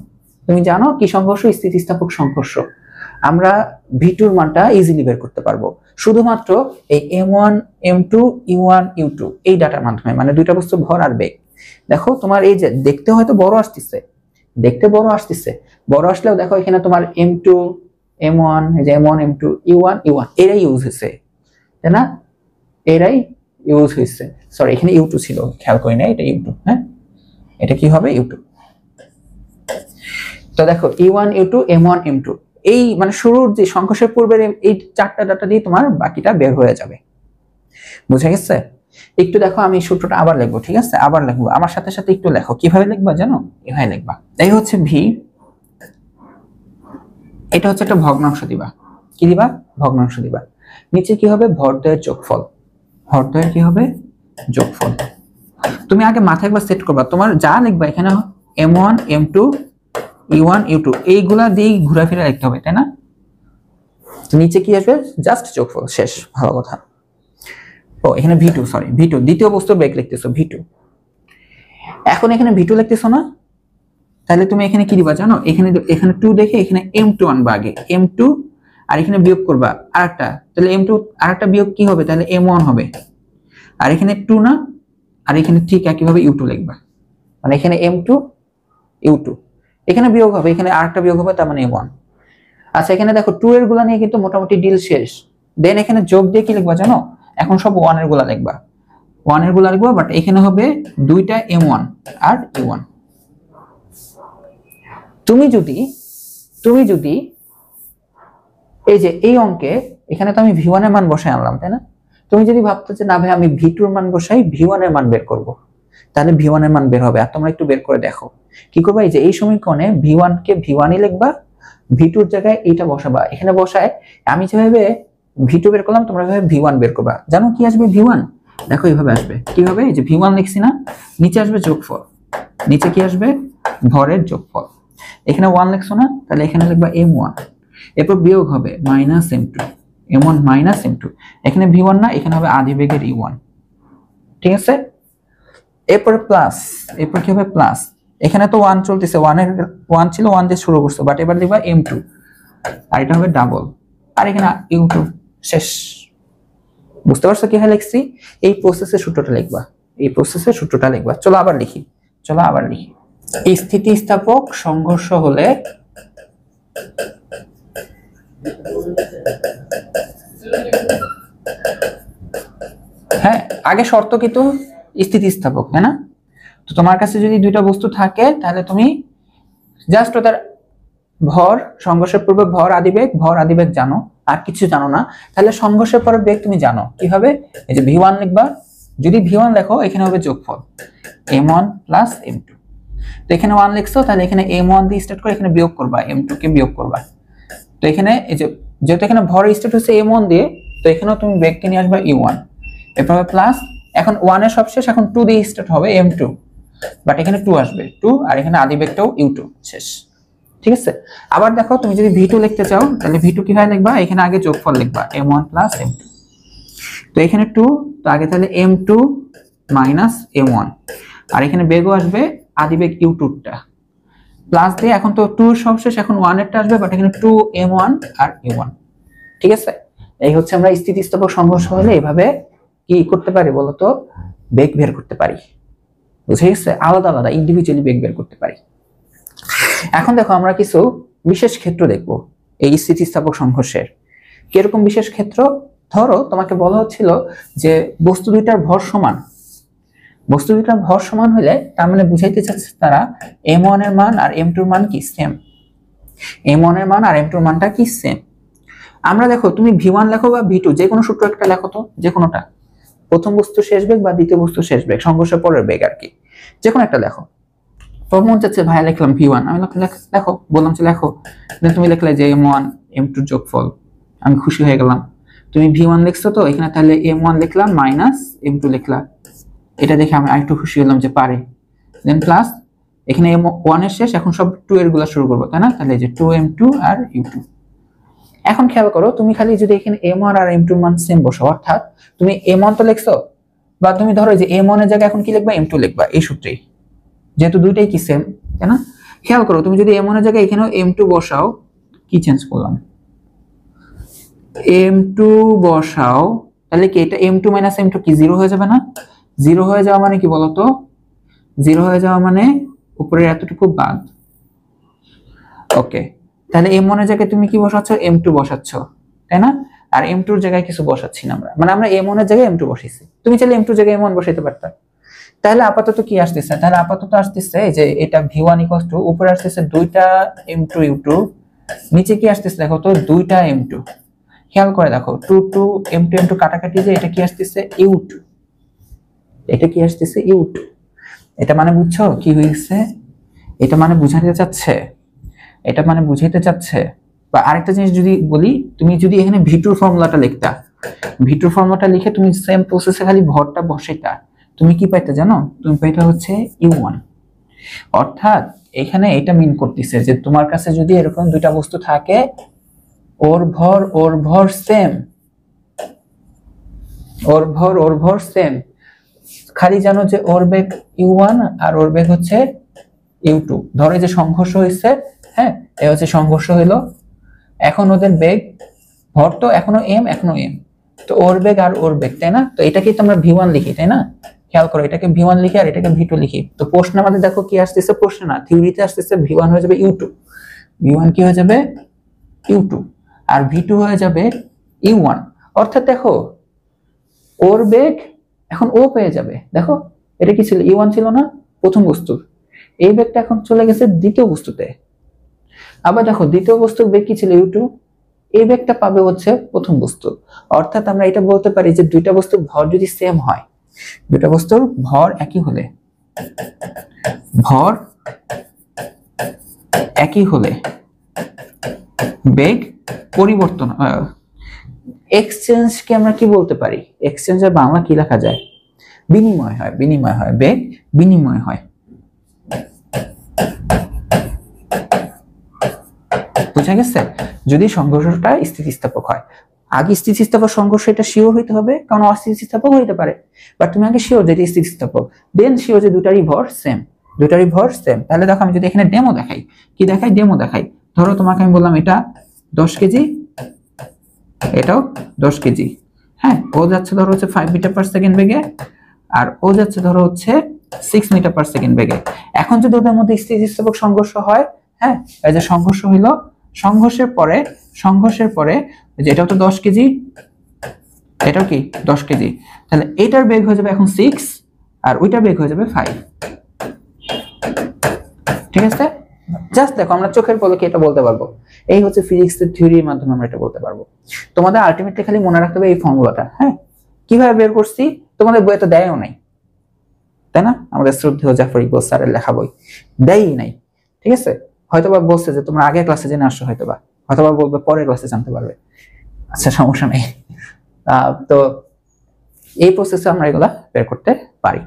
তুমি জানো কি সংঘর্ষ, স্থিতিস্থাপক সংঘর্ষ। আমরা v2 এর মানটা ইজিলি বের করতে পারবো শুধুমাত্র এই m1 m2 u1 u2 এই ডাটার মাধ্যমে, মানে দুইটা বস্তু ভর আর বেগ। দেখো তোমার এই যে দেখতে হয়তো বড় আসতেছে, বড় আসলেও দেখো এখানে তোমার m2 m1, এই যে m1 m2 u1 এরাই ইউজ হয়েছে, তাই না? এরাই ইউজ হয়েছে। সরি, এখানে u2 ছিল, খেয়াল করি না, এটা u2। হ্যাঁ, এটা কি হবে u2। তো দেখো u1 u2 m1 m2 এই মানে শুরুর যে সংঘর্ষের পূর্বের এই চারটা ডাটা দিয়ে তোমার বাকিটা বের হয়ে যাবে। বুঝা গেছে? একটু দেখো আমি সূত্রটা আবার লিখবো, ঠিক আছে? আবার লিখবো, আমার সাথে সাথে একটু লেখো। কিভাবে লিখবা জানো? এভাবে লিখবা, এই হচ্ছে v, এটা হচ্ছে একটা ভগ্নাংশ দিবা। কি দিবা? ভগ্নাংশ দিবা। নিচে কি হবে? ভরদ্বয়ের যোগফল। ভরদ্বয়ের কি হবে? যোগফল। তুমি আগে মাথায় একবার সেট করবা, তোমার যা লিখবা এখানে m1 m2 u1 u2 এইগুলা দিয়ে ঘোরাফেরা লিখতে হবে, তাই না? নিচে কি আসবে? জাস্ট যোগফল, শেষ। ভালো কথা। ও এখানে v2, সরি v2 দ্বিতীয় বস্তুর বেগ লিখতেছো v2। এখন এখানে v2 লিখতেছো না, তাহলে তুমি এখানে কি দিবা জানো? এখানে 2 দেখে এখানে m2 আনবা আগে, m2, আর এখানে বিয়োগ করবা আরেকটা, তাহলে m2 আরেকটা বিয়োগ কি হবে? তাহলে m1 হবে। আর এখানে 2 না, আর এখানে ঠিক একইভাবে u2 লিখবা, মানে এখানে m2 u2, এখানে বিয়োগ হবে, এখানে আরেকটা বিয়োগ হবে, তার মানে m1। আচ্ছা এখানে দেখো 2 এর গুলা নিয়ে কিন্তু মোটামুটি ডিল শেষ। দেন এখানে যোগ দিয়ে কি লিখবা জানো? এখন সব 1 এর গুলা লিখবা, 1 এর গুলা লিখবা, বাট এখানে হবে দুইটা m1 আর u1। তুমি যদি এই যে এই অঙ্কে এখানে তো আমি v1 এর মান বসাই আনলাম, তাই না? তুমি যদি ভাবতো যে না ভাই আমি v2 এর মান বসাই v1 এর মান বের করব, তাহলে v1 এর মান বের হবে। আর তোমরা একটু বের করে দেখো কি করবা। এই যে এই সমীকরণে v1 কে v1ই লিখবা, v2 এর জায়গায় এইটা বসাবা। এখানে বসায় আমি যেভাবে v2 বের করলাম, তোমরা এভাবে v1 বের করবা। জানো কি আসবে v1? দেখো এইভাবে আসবে। কিভাবে? এই যে v1 লিখছি না, নিচে আসবে যোগফল, নিচে কি আসবে? ভরের যোগফল। এখানে 1 লিখছো না, তাহলে এখানে লিখবা m1, এরপর বিয়োগ হবে -m2, m1 -m2, এখানে v1 না, এখানে হবে আধি বেগের u1, ঠিক আছে? এরপর প্লাস, এরপর কি হবে? প্লাস। এখানে তো 1 চলতেছে, 1 ছিল, 1 দিয়ে শুরু করছো, বাট এবার লিখবা m2, আর এটা হবে ডাবল, আর এখানে u2, শেষ। বুঝতে পারছো কি হয় লিখছি? এই প্রসেসের সূত্রটা লিখবা, চলো আবার লিখি। স্থিতিস্থাপক সংঘর্ষ হলে হ্যাঁ, আগে শর্ত কিন্তু স্থিতিস্থাপক, তাই না? তো তোমার কাছে যদি দুইটা বস্তু থাকে, তাহলে তুমি জাস্ট ওদের ভর, সংঘর্ষের পূর্বে ভর আদিবেগ জানো, আর কিছু জানো না, তাহলে সংঘর্ষের পরে বেগ তুমি জানো। কিভাবে? এই যে v1 লিখবা, যদি v1 লেখো এখানে হবে যোগফল m1 প্লাস m2। তো এখানে 1 লিখছো, তাহলে এখানে m1 দিয়ে স্টার্ট করে এখানে বিয়োগ করবা, m2 কে বিয়োগ করবা। তো এখানে এই যে যেহেতু এখানে ভর স্টার্ট হচ্ছে m1 দিয়ে, তো এখানেও তুমি বেগকে নিয়ে আসবা e1, এরপর হবে প্লাস। এখন 1 এর সবশেষ, এখন 2 দিয়ে স্টার্ট হবে m2, বাট এখানে 2 আসবে 2, আর এখানে আদি বেগটাও u2, শেষ। ঠিক আছে? আবার দেখো তুমি যদি v2 লিখতে চাও, তাহলে v2 কিভাবে লিখবা? এখানে আগে যোগফল লিখবা m1 প্লাস m2, তো এখানে 2, তো আগে তাহলে m2 মাইনাস m1, আর এখানে বেগও আসবে আদি বেগ u2 টা, প্লাস দিয়ে এখন তো 2 এর সবশেষ, এখন 1 এরটা আসবে, বাট এখানে 2 m1 আর u1। ঠিক আছে? এই হচ্ছে আমরা স্থিতিস্থাপক সংঘর্ষ হলে এভাবে কি করতে পারি বলতো? বেগ বের করতে পারি। বুঝে গেছে? আলাদা আলাদা ইন্ডিভিজুয়ালি বেগ বের করতে পারি। এখন দেখো আমরা কিছু বিশেষ ক্ষেত্র দেখবো এই স্থিতিস্থাপক সংঘর্ষের। কিরকম বিশেষ ক্ষেত্র? ধরো তোমাকে বলা হচ্ছিল যে বস্তু দুইটার ভর সমান, বস্তু দুইটার ভর সমান হলে তার মানে বুঝাইতে চাচ্ছে তারা m1 এর মান আর m2 এর মান কি সেম, m1 এর মান আর m2 এর মানটা কি সেম। আমরা দেখো তুমি v1 লেখো বা v2 যে কোনো সূত্র একটা লেখো তো, যে কোনোটা, প্রথম বস্তু শেষ বেগ বা দ্বিতীয় বস্তু শেষ বেগ, সংঘর্ষের পরের বেগ আর কি, যে কোনো একটা লেখো। তো মন চাচ্ছে ভাই লিখলাম v1, আমি লেখো, বললাম যে লেখো, তুমি লিখলে যে m1 m2 যোগফল, আমি খুশি হয়ে গেলাম। তুমি v1 লিখছো তো এখানে, তাহলে m1 লিখলাম মাইনাস m2 লিখলাম, এটা দেখে আমি আরেকটু খুশি হলাম যে পারে। দেন প্লাস এখানে m1 এর শেষ, এখন সব 2 এর গুলা শুরু করবো, তাই না? তাহলে যে 2m2 আর u2। এখন খেয়াল করো, তুমি খালি যদি এখানে m1 আর m2 মান সেম বসাও, অর্থাৎ তুমি m1 তো লিখছো, বা তুমি ধরো যে m1 এর জায়গায় এখন কি লিখবা, m2 লিখবা, এই সূত্রেই, যেহেতু দুইটাই কি সেম, তাই না? খেয়াল করো, তুমি যদি m1 এর জায়গায় এখানেও m2 বসাও, কি চেঞ্জ করলাম, m2 বসাও, তাহলে কি এটা m2 মাইনাস m2 কি 0 হয়ে যাবে না? 0 হয়ে যাওয়া মানে কি বলতো? 0 হয়ে যাওয়া মানে উপরের এতটুকু বাদ। ওকে, তাহলে m1 এর জায়গায় তুমি কি বসাচ্ছ, m2 বসাচ্ছ, তাই না? আর m2 এর জায়গায় কিছু বসাচ্ছি না আমরা, মানে আমরা m1 এর জায়গায় m2 বসাইছি, তুমি চাইলে m2 এর জায়গায় m1 বসাইতে পারতা। তাহলে আপাতত কি আসতেছে, তাহলে আপাতত আসতেছে যে এটা v1 ইকুয়ালস টু, উপরে আসতেছে 2টা m2 u2, নিচে কি আসতেছে দেখো তো, 2টা m2। খেয়াল করে দেখো 2 2 m2 m2 কাটাকাটি, যে এটা কি আসতেছে u2, এটা কি আসতেছে u2। এটা মানে বুঝছো কি হইছে? এটা মানে বুঝাইতে চাচ্ছে, এটা মানে বুঝাইতে চাচ্ছে। বা আরেকটা জিনিস যদি বলি, তুমি যদি এখানে v2 ফর্মুলাটা লিখতা, v2 ফর্মুলাটা লিখে তুমি সেম প্রসেসে খালি ভরটা বসাইতা, তুমি কি পাইতে জানো? তুমি পাইতা হচ্ছে u1। অর্থাৎ এখানে এটা মিন করতেছে যে তোমার কাছে যদি এরকম দুইটা বস্তু থাকে, ওর ভর সেম, ওর ভর সেম, খালি জানো যে ওর বেগ u1 আর ওর বেগ হচ্ছে u2। ধরো যে সংঘর্ষ হয়েছে, হ্যাঁ, এই হচ্ছে সংঘর্ষ হইলো, এখন ওদের বেগ, ভর তো এখনো m, তো ওর বেগ আর ওর বেগ, তাই না? তো এটাকে তো আমরা v1 লিখি, তাই না? খেয়াল করো, এটাকে v1 লিখি আর এটাকে v2 লিখি। তো প্রশ্ন আমাদের দেখো কি আসতেছে, প্রশ্ন না থিওরিতে আসতেছে v1 হয়ে যাবে u2, v1 কি হয়ে যাবে u2, আর v2 হয়ে যাবে u1। অর্থাৎ দেখো ওর বেগ এখন ও পেয়ে যাবে, দেখো এটা কি ছিল, u1 ছিল না প্রথম বস্তুর, এই বেগটা এখন চলে গেছে দ্বিতীয় বস্তুতে। আবার দেখো দ্বিতীয় বস্তুর বেগ কি ছিল u2, এই বেগটা পাবে হচ্ছে প্রথম বস্তু। অর্থাৎ আমরা এটা বলতে পারি যে দুইটা বস্তুর ভর যদি সেম হয়, দুইটা বস্তুর ভর একই হলে, ভর একই হলে বেগ পরিবর্তন, এক্সচেঞ্জকে আমরা কি বলতে পারি, এক্সচেঞ্জের বাংলা কি লেখা যায়, বিনিময় হয়, বিনিময় হয়, বেগ বিনিময় হয়। বুঝা গেছে? যদি সংঘর্ষটা স্থিতিস্থাপক হয়, আগে স্থিতিস্থাপক সংঘর্ষ এটা শিওর হইতে হবে, কারণ অস্থিতিস্থাপক হইতে পারে, বাট তুমি আগে শিওর যে স্থিতিস্থাপক, দেন শিওর যে দুটারই ভর সেম, দুটারই ভর সেম। তাহলে দেখো আমি যদি এখানে ডেমো দেখাই, কি দেখাই, ডেমো দেখাই। ধরো তোমাকে আমি বললাম এটা 10 কেজি, এটাও 10 কেজি, হ্যাঁ, ও যাচ্ছে ধরো হচ্ছে 5 মিটার পার সেকেন্ড বেগে, আর ও যাচ্ছে ধরো হচ্ছে 6 মিটার পার সেকেন্ড বেগে। এখন যদি ওদের মধ্যে স্থিতিস্থাপক সংঘর্ষ হয়, হ্যাঁ, এই যে সংঘর্ষ হইলো, সংঘর্ষের পরে যে এটাও তো 10 কেজি, এটাও কি 10 কেজি, তাহলে এটার বেগ হয়ে যাবে এখন 6 আর ওইটার বেগ হয়ে যাবে 5। ঠিক আছে? জাস্ট দেখো আমরা চোখের পলকে এটা বলতে পারবো, এই হচ্ছে ফিজিক্সের থিওরির মাধ্যমে আমরা এটা বলতে পারবো। তোমাদের আলটিমেটলি খালি মনে রাখতে হবে এই ফর্মুলাটা, হ্যাঁ, কিভাবে বের করছি তোমাদের বইয়ে তো দেয়ও নাই, তাই না? আমাদের শ্রদ্ধেয় জাফর ইকবাল স্যারের লেখা বই দেয়ই নাই। ঠিক আছে, হয়তোবা বলছে যে তোমরা আগের ক্লাসে জেনে আসছো, হয়তোবা বলবে পরের ক্লাসে জানতে পারবে, আচ্ছা সমস্যা নেই। তো এই প্রসেসে আমরা এগুলা বের করতে পারি।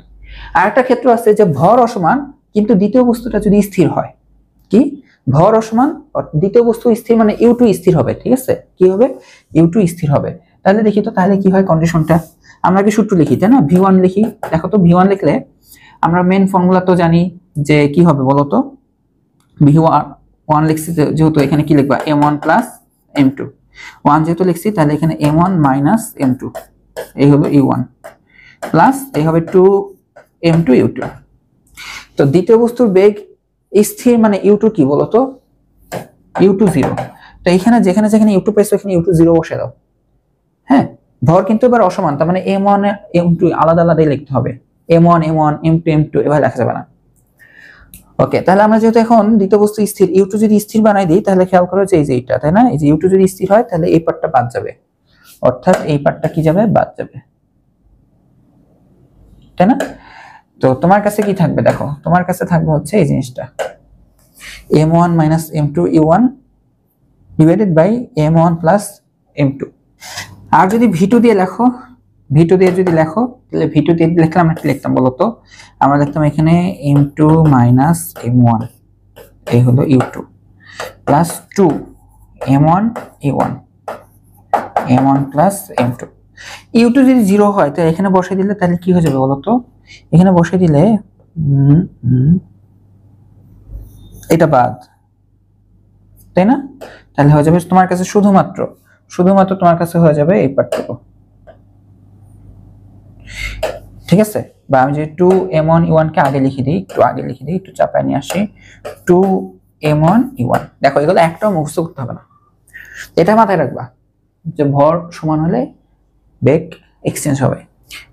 আর একটা ক্ষেত্র আছে যে ভর অসমান কিন্তু দ্বিতীয় বস্তুটা যদি স্থির হয়, কি ভর অসমান দ্বিতীয় বস্তু স্থির মানে u2 স্থির হবে, ঠিক আছে, কি হবে u2 স্থির হবে। তাহলে দেখি তো, তাহলে কি হয় কন্ডিশনটা, আমরা কি সূত্র লিখি, তাই না, v1 লিখি। দেখো তো v1 লিখলে আমরা মেন ফর্মুলা তো জানি যে কি হবে বলতো, v1 লিখছি যেহেতু এখানে কি লিখবা m1 প্লাস m2, 1 যেহেতু লিখছি তাহলে এখানে m1 মাইনাস m2, এই হলো u1 প্লাস এই হবে 2m2 u2। তো দ্বিতীয় বস্তুর বেগ স্থির মানে u2 কি বলতো, u2 0। তো এখানে যেখানে যেখানে u2 পাইছো এখানে u2 0 বসে দাও। হ্যাঁ, ভর কিন্তু এবার অসমান, তার মানে m1 m2 আলাদা আলাদাই লিখতে হবে। m1 m1 m2 m2 এভাবে লেখা যাবে না। ওকে, তাহলে আমরা যেহেতু এখন দ্বিতীয় বস্তু স্থির, u2 যদি স্থির বানাই দিই তাহলে খেয়াল করো যে এই যে এটা, তাই না? এই যে u2 যদি স্থির হয় তাহলে এই পার্টটা বাদ যাবে, অর্থাৎ এই পার্টটা কি যাবে? বাদ যাবে, তাই না? তো তোমার কাছে কি থাকবে দেখো, তোমার কাছে থাকবে হচ্ছে এই জিনিসটা m1 m2 u1 divided by m1 m2। আর যদি v2 দিয়ে লেখো, v2 দিয়ে যদি লেখো তাহলে v2 দিয়ে লিখলে আমরা কি লিখতাম বলো তো? আমরা লিখতাম এখানে m2 m1, এই হলো u2 plus 2 m1 u1 m1 m2। u2 যদি 0 হয় তাহলে এখানে বসাই দিলে তাহলে কি হয়ে যাবে বলো তো? এখানে বসাই দিলে এটা বাদ, তাই না? তাহলে হয়ে যাবে তোমার কাছে শুধুমাত্র তোমার কাছে হয়ে যাবে এই পার্টটুকু, ঠিক আছে? বা আমি যে 2 m1 u1 কে আগে লিখে দিই, একটু চাপায় নিয়ে আসি 2 m1 u1। দেখো এগুলো একটাও মুখস্থ করতে হবে না, এটা মাথায় রাখবা যে ভর সমান হলে বেগ এক্সচেঞ্জ হবে,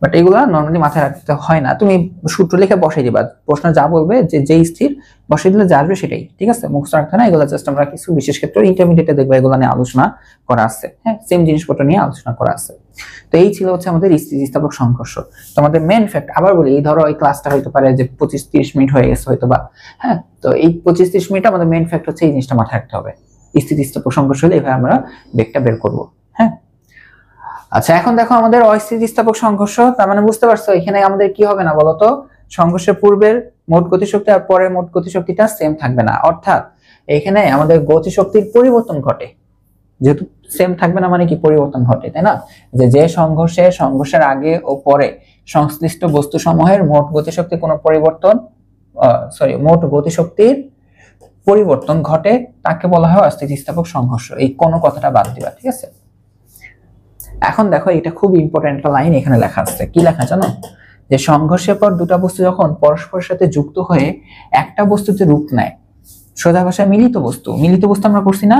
বাট এগুলো নরমালি মাথায় রাখতে হয় না। তুমি সূত্র লিখে বসাই দিবা, প্রশ্ন যা বলবে যে যেই স্থির বসাই দিলে যা আসবে সেটাই, ঠিক আছে? মুখস্থ রাখতে না, এগুলো জাস্ট আমরা কিছু বিশেষ ক্ষেত্রে ইন্টারমিডিয়েটে দেখবা এগুলো নিয়ে আলোচনা করা আছে। হ্যাঁ, সেম জিনিসপত্র নিয়ে আলোচনা করা আছে। তো এই ছিল হচ্ছে আমাদের স্থিতিস্থাপক সংঘর্ষ। তো আমাদের মেইন ফ্যাক্ট আবার বলি, এই ধরো এই ক্লাসটা হইতে পারে যে 25-30 মিনিট হয়ে গেছে হয়তো বা, হ্যাঁ, তো এই 25-30 মিনিট আমাদের মেইন ফ্যাক্ট হচ্ছে এই জিনিসটা মাথায় রাখতে হবে, স্থিতিস্থাপক সংঘর্ষ হলে এভাবে আমরা বেগটা বের করব। হ্যাঁ, আচ্ছা, এখন দেখো আমাদের অস্থিতিস্থাপক সংঘর্ষ, তার মানে বুঝতে পারছো এখানে আমাদের কি হবে না বলতো? সংঘর্ষের পূর্বের মোট গতিশক্তি আর পরের মোট গতিশক্তিটা সেম থাকবে না, অর্থাৎ এখানে আমাদের গতিশক্তির পরিবর্তন ঘটে। যেহেতু সেম থাকবে না মানে কি পরিবর্তন ঘটে, তাই না? যে সংঘর্ষের আগে ও পরে সংশ্লিষ্ট বস্তু সমূহের মোট গতিশক্তি কোনো পরিবর্তন মোট গতিশক্তির পরিবর্তন ঘটে তাকে বলা হয় অস্থিতিস্থাপক সংঘর্ষ। এই কোন কথাটা বাদ দিবা, ঠিক আছে? এখন দেখো এটা খুব ইম্পর্টেন্ট একটা লাইন এখানে লেখা আছে, কি লেখা জানো? যে সংঘর্ষের পর দুটা বস্তু যখন পরস্পরের সাথে যুক্ত হয়ে একটা বস্তুতে রূপ নেয়, সোজা ভাষায় মিলিত বস্তু আমরা করছি না?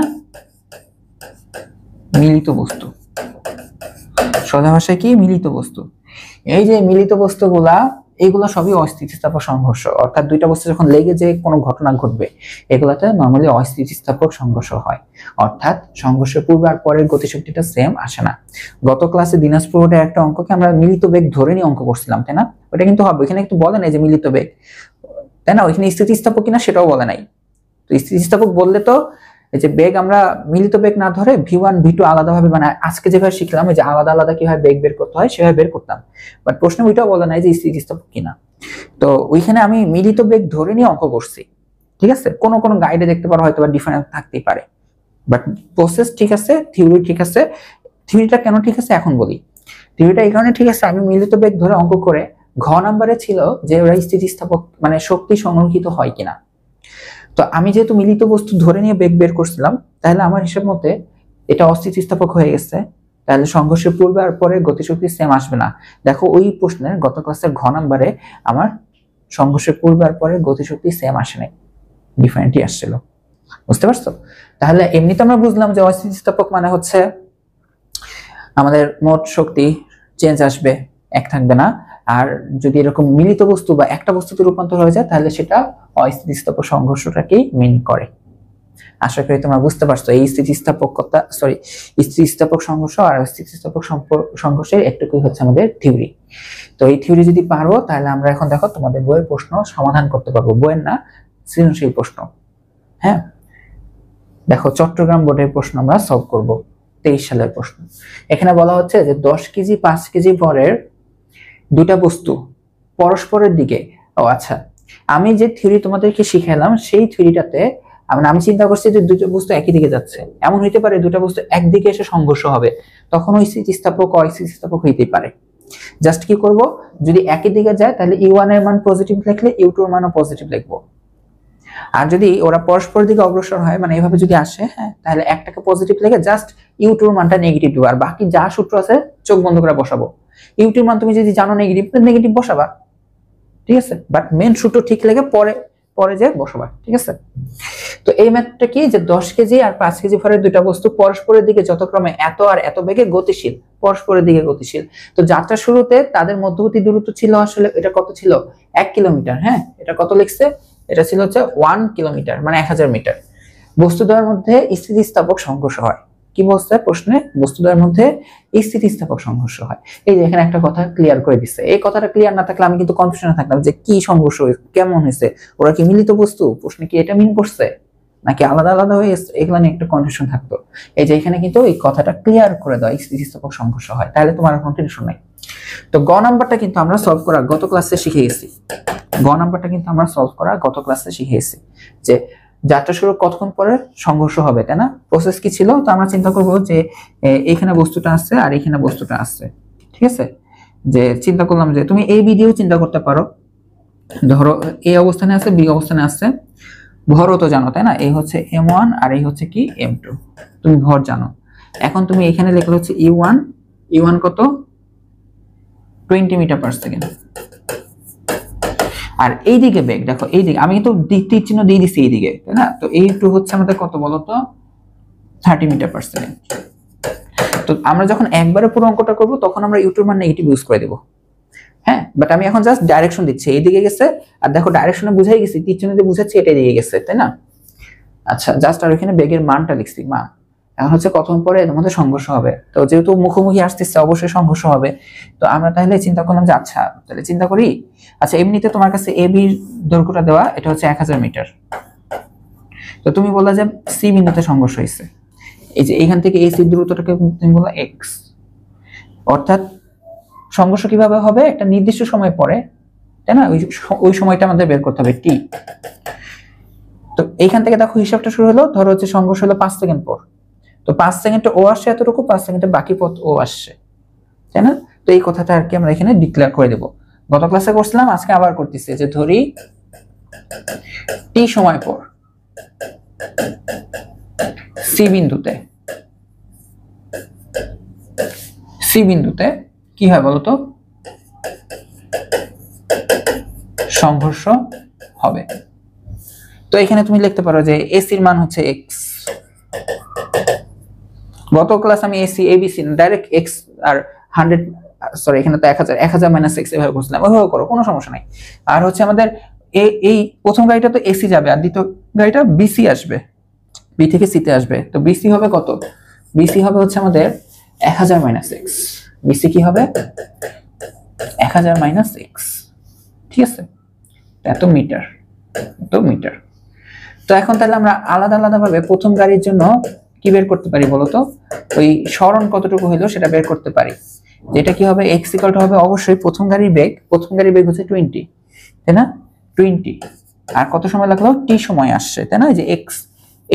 মিলিত বস্তু, সোজা ভাষায় কি? মিলিত বস্তু। এই যে মিলিত বস্তুগুলা, এগুলা সবই অস্থিতিস্থাপক সংঘর্ষ, অর্থাৎ দুইটা বস্তু যখন লেগে যে কোনো ঘটনা ঘটবে এগুলাতে নরমালি অস্থিতিস্থাপক সংঘর্ষ হয়, অর্থাৎ সংঘর্ষের পূর্বে আর পরের গতিশক্তিটা সেম আসে না। গত ক্লাসে দিনাজপুর রোডের একটা অঙ্ককে আমরা মিলিত বেগ ধরে নিয়ে অঙ্ক করছিলাম, তাই না? ওটা কিন্তু হবে, এখানে একটু বলে নাই যে মিলিত বেগ, তাই না? ওইখানে স্থিতিস্থাপক কিনা সেটাও বলে নাই। তো স্থিতিস্থাপক বললে তো এই যে বেগ আমরা মিলিত বেগ না ধরে v1 v2 আলাদাভাবে, মানে আজকে যেভাবে শিখলাম যে আলাদা আলাদা কিভাবে বেগ বের করতে হয় সেভাবে বের করতাম, বাট প্রশ্ন ওইটাও বলে নাই যে স্থিতিস্থাপক কিনা। তো ওইখানে আমি মিলিত বেগ ধরে নিয়ে অঙ্ক করছি, ঠিক আছে? কোন কোন গাইডে দেখতে পারো হয়তো বা ডিফারেন্স থাকতেই পারে, বাট প্রসেস ঠিক আছে, থিওরি ঠিক আছে। থিওরিটা কেন ঠিক আছে এখন বলি। থিওরিটা এই কারণে ঠিক আছে, আমি মিলিত বেগ ধরে অঙ্ক করে ঘ নাম্বারে ছিল যে ওরা স্থিতিস্থাপক মানে শক্তি সংরক্ষিত হয় কিনা। তো আমি যেহেতু মিলিত বস্তু ধরে নিয়ে বেগ বের করছিলাম, তাহলে আমার হিসাব মতে এটা অস্থিতিস্থাপক হয়ে গেছে, তাহলে সংঘর্ষের পূর্বে আর পরে গতিশক্তি সেম আসবে না। দেখো ওই প্রশ্নের গত ক্লাসের ঘ নাম্বারে আমার সংঘর্ষের পূর্বে আর পরে গতিশক্তি সেম আসে নাই, ডিফারেন্টই আসছিল, বুঝতে পারছো? তাহলে এমনিতে আমরা বুঝলাম যে অস্থিতিস্থাপক মানে হচ্ছে আমাদের মোট শক্তি চেঞ্জ আসবে, এক থাকবে না। আর যদি এরকম মিলিত বস্তু বা একটা বস্তুতে রূপান্তর হয়ে যায় তাহলে সেটা অস্থিতিস্থাপক সংঘর্ষটাকেই মিন করে। আশা করি তোমরা বুঝতে পারছো এই স্থিতিস্থাপক সংঘর্ষ আর অস্থিতিস্থাপক সংঘর্ষের একটুকুই হচ্ছে আমাদের থিওরি। তো এই থিওরি যদি পারো তাহলে আমরা এখন দেখো তোমাদের বইয়ের প্রশ্ন সমাধান করতে পারবো, বইয়ের না, সৃজনশীল প্রশ্ন। হ্যাঁ, দেখো চট্টগ্রাম বোর্ডের প্রশ্ন আমরা সলভ করব, 23 সালের প্রশ্ন। এখানে বলা হচ্ছে যে 10 কেজি 5 কেজি ভরের দুটা বস্তু পরস্পরের দিকে, আচ্ছা আমি যে থিওরি তোমাদেরকে শিখালাম সেই থিওরিটাতে আমি চিন্তা করছি যে দুটো বস্তু একই দিকে যাচ্ছে, এমন হইতে পারে দুটো বস্তু একদিকে এসে সংঘর্ষ হবে, তখন ওই স্থিতিস্থাপক অস্থিতিস্থাপক হইতেই পারে। জাস্ট কি করব, যদি একই দিকে যায় তাহলে u1 এর মান পজিটিভ লিখলে u2 এর মানও পজিটিভ লিখবো, আর যদি ওরা পরস্পর দিকে অগ্রসর হয় মানে এইভাবে যদি আসে, হ্যাঁ, তাহলে একটাকে পজিটিভ লিখে জাস্ট u2 এর মানটা নেগেটিভ দিব, আর বাকি যা সূত্র আছে চোখ বন্ধ করে বসাবো। u2 এর মান তুমি যদি জানো নেগেটিভ বসাবা, ঠিক আছে? বাট মেন সূত্র ঠিক লেগে পরে পরে যে বসবা, ঠিক আছে? তো এই ম্যাথটা কি, যে 10 কেজি আর 5 কেজি ভরের দুইটা বস্তু পরস্পরের দিকে যথাক্রমে এত আর এত বেগে গতিশীল, পরস্পরের দিকে গতিশীল। তো যাত্রা শুরুতে তাদের মধ্যবর্তী দূরত্ব ছিল আসলে এটা কত ছিল, 1 কিলোমিটার। হ্যাঁ, এটা কত লিখছে, এটা ছিল হচ্ছে 1 কিলোমিটার, মানে 1000 মিটার। বস্তুদ্বয়ের মধ্যে স্থিতিস্থাপক সংঘর্ষ হয়। কি বলছে প্রশ্নে, বস্তুদ্বয়ের মধ্যে স্থিতিস্থাপক সংঘর্ষ হয়। এই যে এখানে একটা কথা ক্লিয়ার করে দিচ্ছে। এই কথাটা ক্লিয়ার না থাকলে আমি কিন্তু কনফিউশনে থাকলাম যে কি সংঘর্ষ কেমন হয়েছে, ওরা কি মিলিত বস্তু, প্রশ্নে কি এটা মিন করছে নাকি আলাদা আলাদা হয়ে গেছে, এগুলা নিয়ে একটা কনফিউশন থাকতো। এই যে এখানে কিন্তু এই কথাটা ক্লিয়ার করে দেওয়া, স্থিতিস্থাপক সংঘর্ষ হয়, তাহলে তোমার কোনো টেনশন নাই। তো গ নাম্বারটা কিন্তু আমরা সলভ করা গত ক্লাসে শিখে গেছি। গ নাম্বারটা কিন্তু আমরা সলভ করা গত ক্লাসে শিখে গেছি যে যাত্রা শুরু কতক্ষণ পরে সংঘর্ষ হবে, তাই না? প্রসেস কি ছিল, তো আমরা চিন্তা করবো যে এখানে বস্তুটা আছে আর এখানে বস্তুটা আছে, ঠিক আছে? যে চিন্তা করলাম যে তুমি এই ভিডিও চিন্তা করতে পারো, ধরো এই অবস্থানে আছে, বি অবস্থানে আছে, ভরও তো জানো, তাই না? এই হচ্ছে m1 আর এই হচ্ছে কি m2, তুমি ভর জানো। এখন তুমি এখানে লিখলে হচ্ছে e1 কত, 20 মিটার পার সেকেন্ড। আর এইদিকে বেগ দেখো, এইদিকে আমি তো তীর চিহ্ন দিয়ে দিচ্ছি এইদিকে, তাই না? তো এই2 হচ্ছে আমাদের কত বলতো, 30 মিটার পার সেকেন্ড। তো আমরা যখন একবারে পুরো অঙ্কটা করবো তখন আমরা ইউটিউব মান নেগেটিভ ইউজ করে দেবো। হ্যাঁ, বাট আমি এখন জাস্ট ডাইরেকশন দিচ্ছি, এইদিকে গেছে, আর দেখো ডাইরেকশনে বুঝাই গেছি, তীর চিহ্ন দিয়ে বুঝাচ্ছি এটা দিকে গেছে, তাই না? আচ্ছা, জাস্ট আর এখানে বেগের মানটা লিখছি মান। এখন হচ্ছে কতক্ষণ পরে এর মধ্যে সংঘর্ষ হবে, তো যেহেতু মুখোমুখি আসতেছে অবশ্যই সংঘর্ষ হবে। তো আমরা তাহলে চিন্তা করলাম যে আচ্ছা তাহলে চিন্তা করি, আচ্ছা এমনিতে তোমার কাছে এ বির দৈর্ঘ্যটা দেওয়া, এটা হচ্ছে 1000 মিটার। তো তুমি বললা যে সি বিন্দুতে সংঘর্ষ হয়েছে, এই যে এখান থেকে এই সি দূরত্বটাকে তুমি বললা এক্স, অর্থাৎ সংঘর্ষ কিভাবে হবে, একটা নির্দিষ্ট সময় পরে, তাই না? ওই সময়টা আমাদের বের করতে হবে টি। তো এইখান থেকে দেখো হিসাবটা শুরু হলো, ধরো হচ্ছে সংঘর্ষ হলো 5 সেকেন্ড পর। তো 5 সেকেন্ডে ও আসছে এতটুকু, 5 সেকেন্ডে বাকি পথ ও আসছে, তাই না? তো এই কথাটা আর কি আমরা এখানে ডিক্লেয়ার করে দেব। গত ক্লাসে করছিলাম, আজকে আবার করতেছি, যে ধরি টি সময় পর সি বিন্দুতে কি হয় বলতো, সংঘর্ষ হবে। তো এখানে তুমি লিখতে পারো যে এসির মান হচ্ছে এক্স। গত ক্লাস আমি এসি এবিসি ডাইরেক্ট এক্স আর 100, সরি এখানে তো 1000 মাইনাস এক্স এভাবে করছিলাম, ওইভাবে করো, কোনো সমস্যা নাই। আর হচ্ছে আমাদের এই প্রথম গাড়িটা তো এসি যাবে, আর দ্বিতীয় গাড়িটা বিসি আসবে, বি থেকে সিতে আসবে। তো বিসি হবে কত, বিসি হবে হচ্ছে আমাদের 1000 মাইনাস এক্স। বিসি কি হবে, 1000 মাইনাস এক্স, ঠিক আছে? এত মিটার। তো এখন তাহলে আমরা আলাদা আলাদা ভাবে প্রথম গাড়ির জন্য কি বের করতে পারি বলতো, ওই সরণ কতটুকু হইলো সেটা বের করতে পারি। যেটা কি হবে, x ইকুয়াল টু হবে অবশ্যই প্রথম গাড়ির বেগ হচ্ছে 20, তাই না? 20, আর কত সময় লাগলো, t সময় আসছে, তাই না? যে x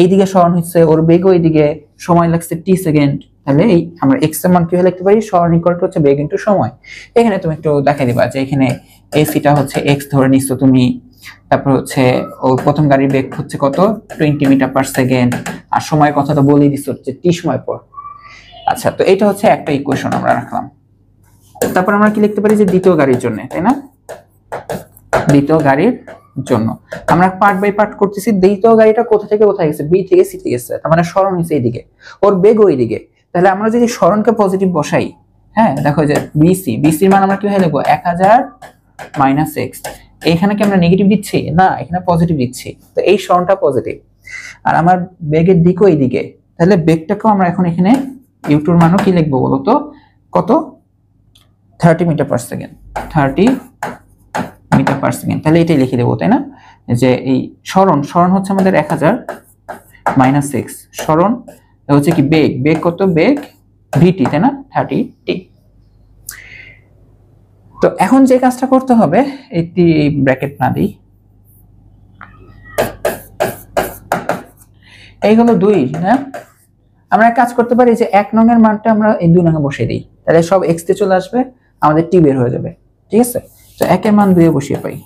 এইদিকে সরণ হচ্ছে, ওর বেগ ওইদিকে, সময় লাগছে t সেকেন্ড। তাহলে এই আমরা x এর মান কিভাবে লিখতে পারি, সরণ ইকুয়াল টু হচ্ছে বেগ ইনটু সময়। এখানে তুমি একটু দেখাই দিবা যে এখানে এসিটা হচ্ছে x ধরে নিচ্ছ তুমি, তারপর হচ্ছে ও প্রথম গাড়ির বেগ হচ্ছে কত, 20 মিটার পার সেকেন্ড, আর সময় কথাটা বলেই দিচ্ছ হচ্ছে টি সময় পর। আচ্ছা, তো এটা হচ্ছে একটা ইকুয়েশন আমরা রাখলাম। তারপর আমরা কি লিখতে পারি, যে দ্বিতীয় গাড়ির জন্য, তাই না? দ্বিতীয় গাড়ির জন্য আমরা পার্ট বাই পার্ট করতেছি। দ্বিতীয় গাড়িটা কোথা থেকে কোথায় গেছে, বি থেকে সি তে গেছে, তার মানে সরণ হচ্ছে এইদিকে, ওর বেগ ওইদিকে। তাহলে আমরা যদি সরণকে পজিটিভ বসাই, হ্যাঁ দেখো যে বিসির মান আমরা কিভাবে লিখবো, 1000 মাইনাস এক্স। এইখানে কি আমরা নেগেটিভ দিচ্ছি না, এখানে পজিটিভ দিচ্ছি, তো এই সরণটা পজিটিভ, আর আমার বেগের দিকও এইদিকে। তাহলে বেগটাকেও আমরা এখন এখানে ইউটুর মানও কি লিখবো বলতো, কত, 30 metre per second, 30 metre per second. তাহলে এটাই লিখে দেবো, তাই না? যে এই সরণ হচ্ছে আমাদের 1000 মাইনাস এক্স, সরণ হচ্ছে কি বেগ কত, বেগ ভিটি, তাই না? 30 টি। তো এখন যে কাজটা করতে হবে, একটি ব্র্যাকেট না দিই, এই হলো 2, হ্যাঁ? আমরা কাজ করতে পারি যে 1 নং এর মানটা আমরা এই 2 নং এ বসিয়ে দিই, তাহলে সব x তে চলে আসবে, আমাদের টি বের হয়ে যাবে, ঠিক আছে? তো 1 এর মান 2 এ বসিয়ে পাই।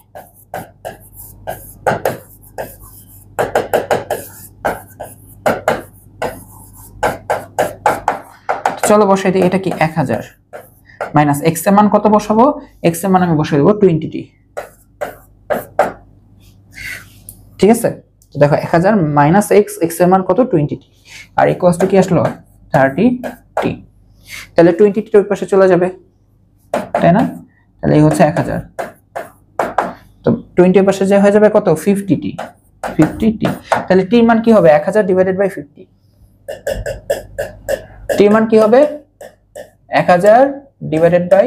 চলো বসাই দিই, এটা কি 1000 মাইনাস x এর মান কত বসাবো, x এর মান আমি বসাই দেব 20t। ঠিক আছে? তো দেখো 1000 মাইনাস এক্স, এক্স এর মান কত 20t, আর ইকুয়ালস টু কি আসলো 30t। তাহলে 20t ওই পাশে চলে যাবে, তাই না? তাহলে এই হচ্ছে 1000, তো 20 এর পাশে যে হয়ে যাবে কত 50t, 50t। তাহলে t মান কি হবে 1000 ডিভাইডেড বাই 50, t মান কি হবে 1000 ডিভাইডেড বাই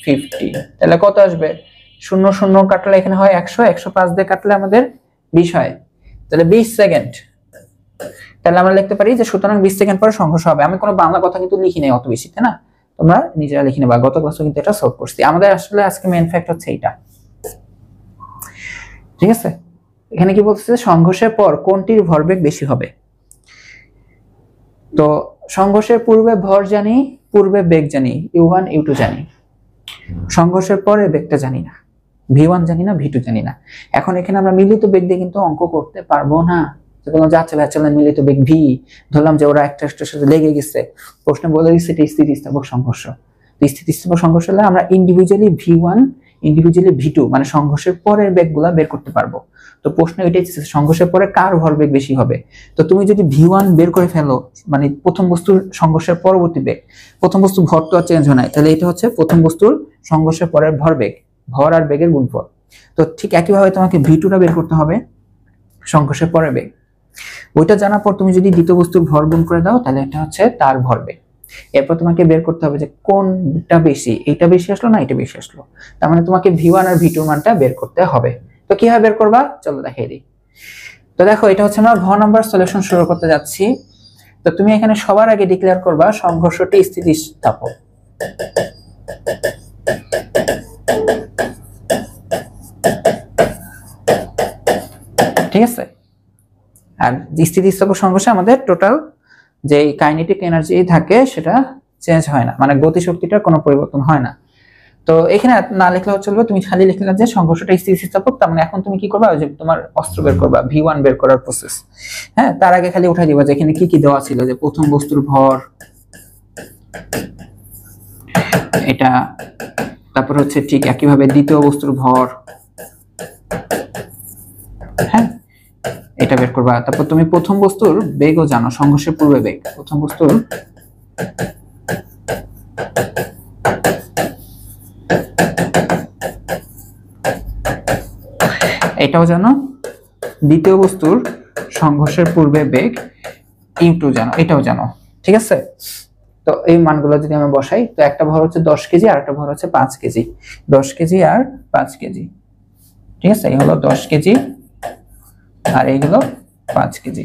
50। তাহলে কত আসবে, 0 0 কাটলে এখানে হয় 100, 105 দিয়ে কাটলে আমাদের 20 হয়, তাহলে 20 সেকেন্ড। তাহলে আমরা লিখতে পারি যে সুতরাং 20 সেকেন্ড পরে সংঘর্ষ হবে। আমি কোনো বাংলা কথা কিন্তু লিখি নাই অত বেশি, তাই না? তোমরা নিজেরা লিখে নেবা, গত ক্লাসে কিন্তু এটা সলভ করছি। আমাদের আসলে আজকে মেইন ফ্যাক্ট হচ্ছে এইটা, ঠিক আছে? এখানে কি বলতেছে, সংঘর্ষের পর কোনটির ভরবেগ বেশি হবে। তো সংঘর্ষের পূর্বে ভর জানি, পূর্বে বেগ জানি, u1 u2 জানি, সংঘর্ষের পরে বেগটা জানি না, v1 জানি না, v2 জানি না। এখন এখানে আমরা মিলিত বেগ দিয়ে কিন্তু অঙ্ক করতে পারবো না। যেমন যাচ্ছে চলেন মিলিত বেগ v, ধরলাম যে ওরা একটা সাথে লেগে গেছে, প্রশ্ন বলে দিচ্ছে এটা স্থিতিস্থাপক সংঘর্ষ। স্থিতিস্থাপক সংঘর্ষ হলে আমরা ইন্ডিভিজুয়ালি v1 ইন্ডিভিজুয়ালি v2 মানে সংঘর্ষের পরের বেগগুলা বের করতে পারবো। তো প্রশ্ন এটাই, সংঘর্ষের পরে কার ভরবেগ বেশি হবে। তো তুমি যদি v1 বের করে ফেলো, মানে প্রথম বস্তুর সংঘর্ষের পরবর্তী বেগ, প্রথম বস্তুর ভর তো আর চেঞ্জ হয় না, তাহলে এটা হচ্ছে প্রথম বস্তুর সংঘর্ষের পরের ভরবেগ, ভর আর বেগের গুণফল। তো ঠিক একইভাবে তোমাকে v2টা বের করতে হবে, সংঘর্ষের পরের বেগ। ওইটা জানার পর তুমি যদি দ্বিতীয় বস্তুর ভর গুণ করে দাও, তাহলে এটা হচ্ছে তার ভরবেগ। এরপর তোমাকে বের করতে হবে যে কোনটা বেশি, এইটা বেশি আসলো না এটা বেশি আসলো। তার মানে তোমাকে v1 আর v2 মানটা বের করতে হবে। তো কিভাবে বের করবা, চলো দেখিয়ে দিই। তো দেখো এটা হচ্ছে আমরা ঘ নাম্বার সলিউশন শুরু করতে যাচ্ছি। তো তুমি এখানে সবার আগে ডিক্লেয়ার করবা সংঘর্ষটি স্থিতিস্থাপক। ঠিক আছে? আর স্থিতিস্থাপক সংঘর্ষে আমাদের টোটাল যে কাইনেটিক এনার্জি থাকে সেটা চেঞ্জ হয় না, মানে গতি শক্তিটার কোনো পরিবর্তন হয় না। তো এখানে না লিখলেও চলবে, তুমি খালি লিখলে যে সংঘর্ষটা স্থিতিস্থাপক। তার মানে এখন তুমি কি করবা, ওই যে তোমার অস্ত্র বের করবা, v1 বের করার প্রসেস। হ্যাঁ, তার আগে খালি উঠাই দিবা যে এখানে কি কি দেওয়া ছিল, যে প্রথম বস্তুর ভর এটা, তারপর হচ্ছে ঠিক একইভাবে দ্বিতীয় বস্তুর ভর, হ্যাঁ এটা বের করবা। তারপর তুমি প্রথম বস্তুর বেগও জানো, সংঘর্ষের পূর্বে বেগ, প্রথম বস্তুর এটাও জানো, দ্বিতীয় বস্তুর সংঘর্ষের পূর্বে বেগ u2 জানো, এটাও জানো। ঠিক আছে? তো এই মানগুলো যদি আমি বসাই, তো একটা ভর হচ্ছে 10 কেজি আর একটা ভর হচ্ছে 5 কেজি, 10 কেজি আর 5 কেজি। ঠিক আছে, এই হলো 10 কেজি আর এই হলো 5 কেজি।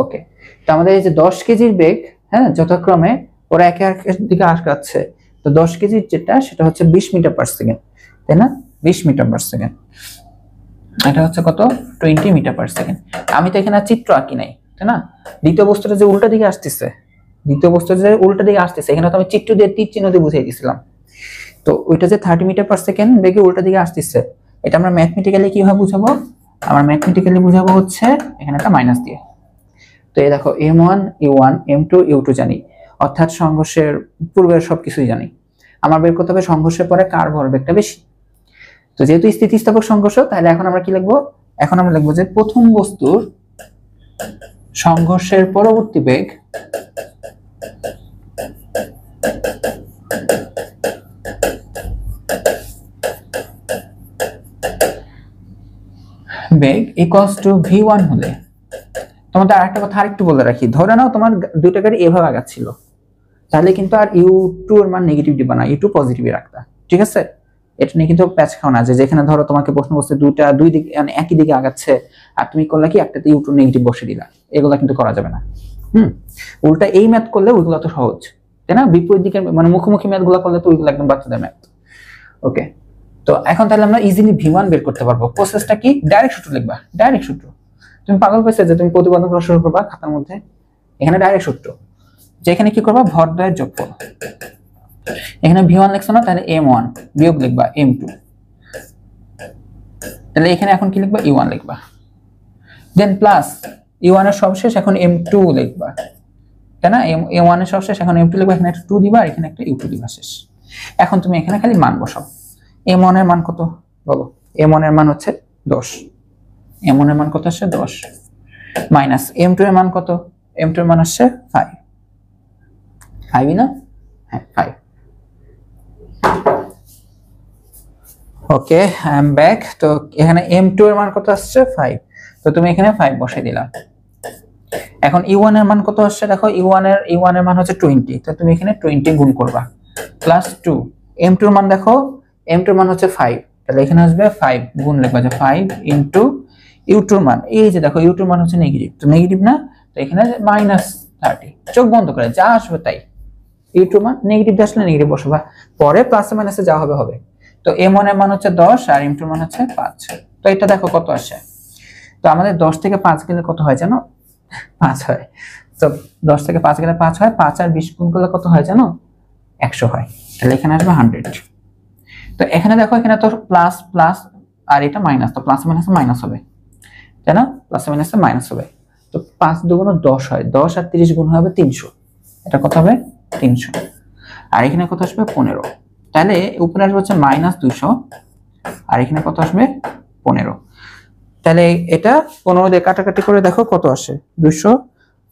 ওকে, তো আমাদের এই যে 10 কেজির বেগ, হ্যাঁ যথাক্রমে ওরা একে একের দিকে আগাচ্ছে। তো 10 কেজির যেটা সেটা হচ্ছে 20 মিটার পার সেকেন্ড, তাই না? 20 মিটার পার সেকেন্ড, এটা হচ্ছে কত 20 মিটার পার সেকেন্ড। আমি তো এখানে চিত্র আঁকি নাই, তাই না? দ্বিতীয় বস্তুটা যে উল্টা দিকে আসতেছে, দ্বিতীয় বস্তুটা যে উল্টা দিকে আসতেছে, এখানে তো আমি চিত্র দিয়ে তীর চিহ্ন দিয়ে বুঝিয়ে দিয়েছিলাম। তো ওইটা যে 30 মিটার পার সেকেন্ড বেগে উল্টা দিকে আসতেছে, এটা আমরা ম্যাথমেটিক্যালি কিভাবে বুঝাবো? আমরা ম্যাথমেটিক্যালি বুঝাবো হচ্ছে এখানে একটা মাইনাস দিয়ে। তো এই দেখো m1 u1 m2 u2 জানি, অর্থাৎ সংঘর্ষের পূর্বের সবকিছুই জানি। আমার বের করতে হবে সংঘর্ষের পরে কার ভরবেগটা বেশি। তো যেহেতু স্থিতিস্থাপক সংঘর্ষ, তাহলে এখন আমরা কি লিখবো? এখন আমরা লিখবো যে প্রথম বস্তুর সংঘর্ষের পরবর্তী বেগ ইকুয়ালস টু v1 হলে, তোমাদের আরেকটা কথা আরেকটু বলে রাখি, ধরে নাও তোমার দুইটা গাড়ি এভাবে আগাচ্ছিল, তাহলে কিন্তু আর u2 এর মান নেগেটিভ দিবা না, u2 পজিটিভই রাখতা। ঠিক আছে? এটা নিয়ে কিন্তু প্যাচ খাও না, যে যেখানে ধরো তোমাকে প্রশ্ন করছে দুই দিক মানে একই দিকে আগাচ্ছে, আর তুমি করলে কি একটাতে u2 নেগেটিভ বসে দিলা, এগুলা কিন্তু করা যাবে না। উল্টা এই ম্যাথ করলে ওইগুলো তো সহজ, তাই না? বিপরীত দিকের মানে মুখোমুখি ম্যাথ গুলা করলে তো ওইগুলো একদম বাচ্চাদের ম্যাথ। ওকে, তো এখন তাহলে আমরা ইজিলি v1 বের করতে পারবো। প্রসেসটা কি? ডাইরেক্ট সূত্র লিখবা, ডাইরেক্ট সূত্র। তুমি পাগল পেয়েছে যে তুমি প্রতিপাদন করা শুরু করবা খাতার মধ্যে, এখানে ডাইরেক্ট সূত্র, যেখানে কি করবা ভরদ্বয়ের যোগফল। এখানে v1 লিখছো না, তাহলে m1 বিয়োগ লিখবা m2, তাহলে এখানে এখন কি লিখবা u1 লিখবা, দেন প্লাস u1 এর সবশেষ এখন m2 লিখবা, তাই না? m1 এর সবশেষ এখন m2 লিখবা, এখানে একটা 2 দিবা আর এখানে একটা u2 দিবা, শেষ। এখন তুমি এখানে খালি মান বসাও। m1 এর মান কত বলো? m1 এর মান হচ্ছে 10, m1 এর মান কত আসছে 10 মাইনাস m2 এর মান কত, m2 এর মান আসছে 5 5 না, হ্যাঁ 5। Okay I am back. তো এখানে m2 এর মান কত আসছে 5, তো তুমি এখানে 5 বসাই দিলা। এখন e1 এর মান কত আসছে দেখো, e1 এর মান হচ্ছে 20, তো তুমি এখানে 20 গুণ করবা প্লাস 2। m2 এর মান দেখো, m2 এর মান হচ্ছে 5, তাহলে এখানে আসবে 5 গুণ লিখবা যে 5 ইনটু u2 এর মান, এই যে দেখো u2 এর মান হচ্ছে নেগেটিভ, তো নেগেটিভ না, তো এখানে -30, চোখ বন্ধ করে যা আসবে তাই, u2 মান নেগেটিভ আসলে নেগেটিভ বসাবা, পরে প্লাসে মাইনাসে যা হবে হবে। তো m1 এর মান হচ্ছে 10 আর m2 এর মান হচ্ছে 5, তো এটা দেখো কত আসে। তো আমাদের 10 থেকে 5 গেলে কত হয় জানো, 5 হয়। তো 10 থেকে 5 গেলে 5 হয়, 5 আর 20 গুণ করলে কত হয় জানো, 100 হয়, তাহলে এখানে আসবে 100। তো এখানে দেখো, এখানে তো প্লাস প্লাস আর এটা মাইনাস, তো প্লাস মাইনাসে মাইনাস হবে, তাই না, প্লাস মাইনাসে মাইনাস হবে। তো 5 দুগুণ 10 হয়, 10 আর 30 গুণ হবে 300, এটা কত হবে 300, আর এখানে কত আসবে 15, তাহলে উপরে আসবে হচ্ছে -200 আর এখানে কত আসবে 15, তাহলে এটা 15 দিয়ে কাটাকাটি করে দেখো কত আসে, 200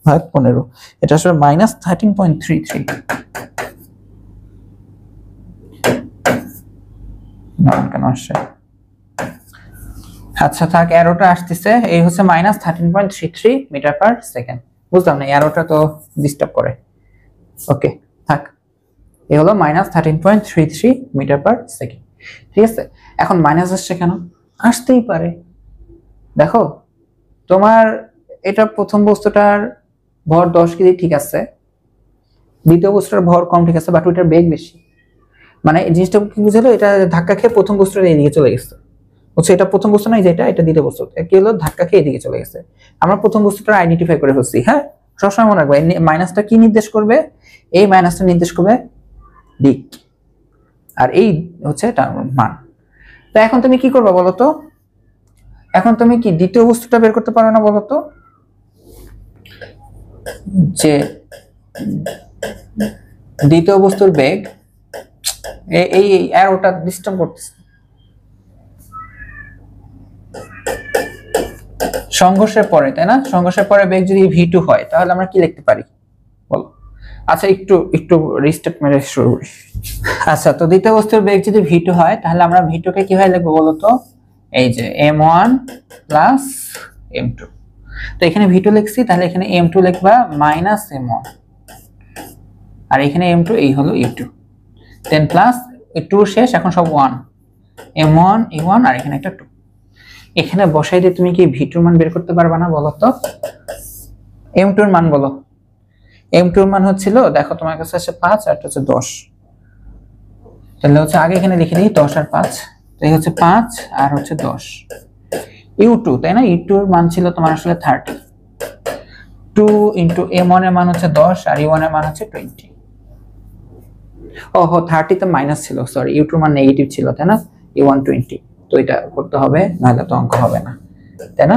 ভাগ 15, এটা আসবে -13.33। কেন আসছে, আচ্ছা থাক, এরোটা আসতেছে, এই হচ্ছে -13.33 মিটার পার সেকেন্ড, বুঝলাম না, এরোটা তো ডিস্টার্ব করে। ওকে থাক, এই হলো -13.33 মিটার পার সেকেন্ড, ঠিক আছে। এখন মাইনাস আসছে কেন, আসতেই পারে, দেখো তোমার এটা প্রথম বস্তুটার ভর 10 কেজি ঠিক আছে, দ্বিতীয় বস্তুটার ভর কম ঠিক আছে, বাট ওইটার বেগ বেশি, মানে এই জিনিসটা কি বুঝালো, এটা ধাক্কা খেয়ে প্রথম বস্তুটা এদিকে চলে গেছে, বুঝছো, এটা প্রথম বস্তু নয়, যেটা এটা দ্বিতীয় বস্তু, কি হলো ধাক্কা খেয়ে এদিকে চলে গেছে, আমরা প্রথম বস্তুটা আইডেন্টিফাই করে ফেলছি। হ্যাঁ, সবসময় মনে রাখবে মাইনাসটা কি নির্দেশ করবে, এই মাইনাসটা নির্দেশ করবে দিক, আর এই হচ্ছে এটা মান। তো এখন তুমি কি করবে বলো তো, এখন তুমি কি দ্বিতীয় বস্তুটা বের করতে পারো না বলো তো, যে দ্বিতীয় বস্তুর বেগ, এই অ্যারোটা ডিস্টার্ব করতেছে, সংঘর্ষের পরে, তাই না, সংঘর্ষের পরে বেগ যদি v2 হয় তাহলে আমরা কি লিখতে পারি বলো। আচ্ছা একটু রিস্টার্ট মেরে শুরু করি। আচ্ছা, তো দ্বিতীয় বস্তুর বেগ যদি v2 হয় তাহলে আমরা v2 কে কিভাবে লিখবো বলো তো, এই যে m1 প্লাস m2, তো এখানে v2 লিখছি, তাহলে এখানে m2 লিখবা -m1, আর এখানে m2, এই হলো e2, দেন প্লাস 2 শেষ, এখন সব 1, m1 e1 আর এখানে একটা 2, এখানে বসাই দিয়ে তুমি কি v2 এর মান বের করতে পারবা না বলো তো, m2 এর মান বলো, m2 এর মান হচ্ছিল দেখো তোমার কাছে আছে 5 আর এটা হচ্ছে 10, তাহলে হচ্ছে আগে এখানে লিখে দিই 10 আর 5, তো এই হচ্ছে 5 আর হচ্ছে 10, u2, তাই না, u2 এর মান ছিল তোমার আসলে 30, 2 ইনটু m1 এর মান হচ্ছে 10 আর e1 এর মান হচ্ছে 20, ওহো 30 তে মাইনাস ছিল, সরি u2 এর মান নেগেটিভ ছিল, তাই না, e1 20, তো এটা করতে হবে, নাহলে তো অঙ্ক হবে না, তাই না।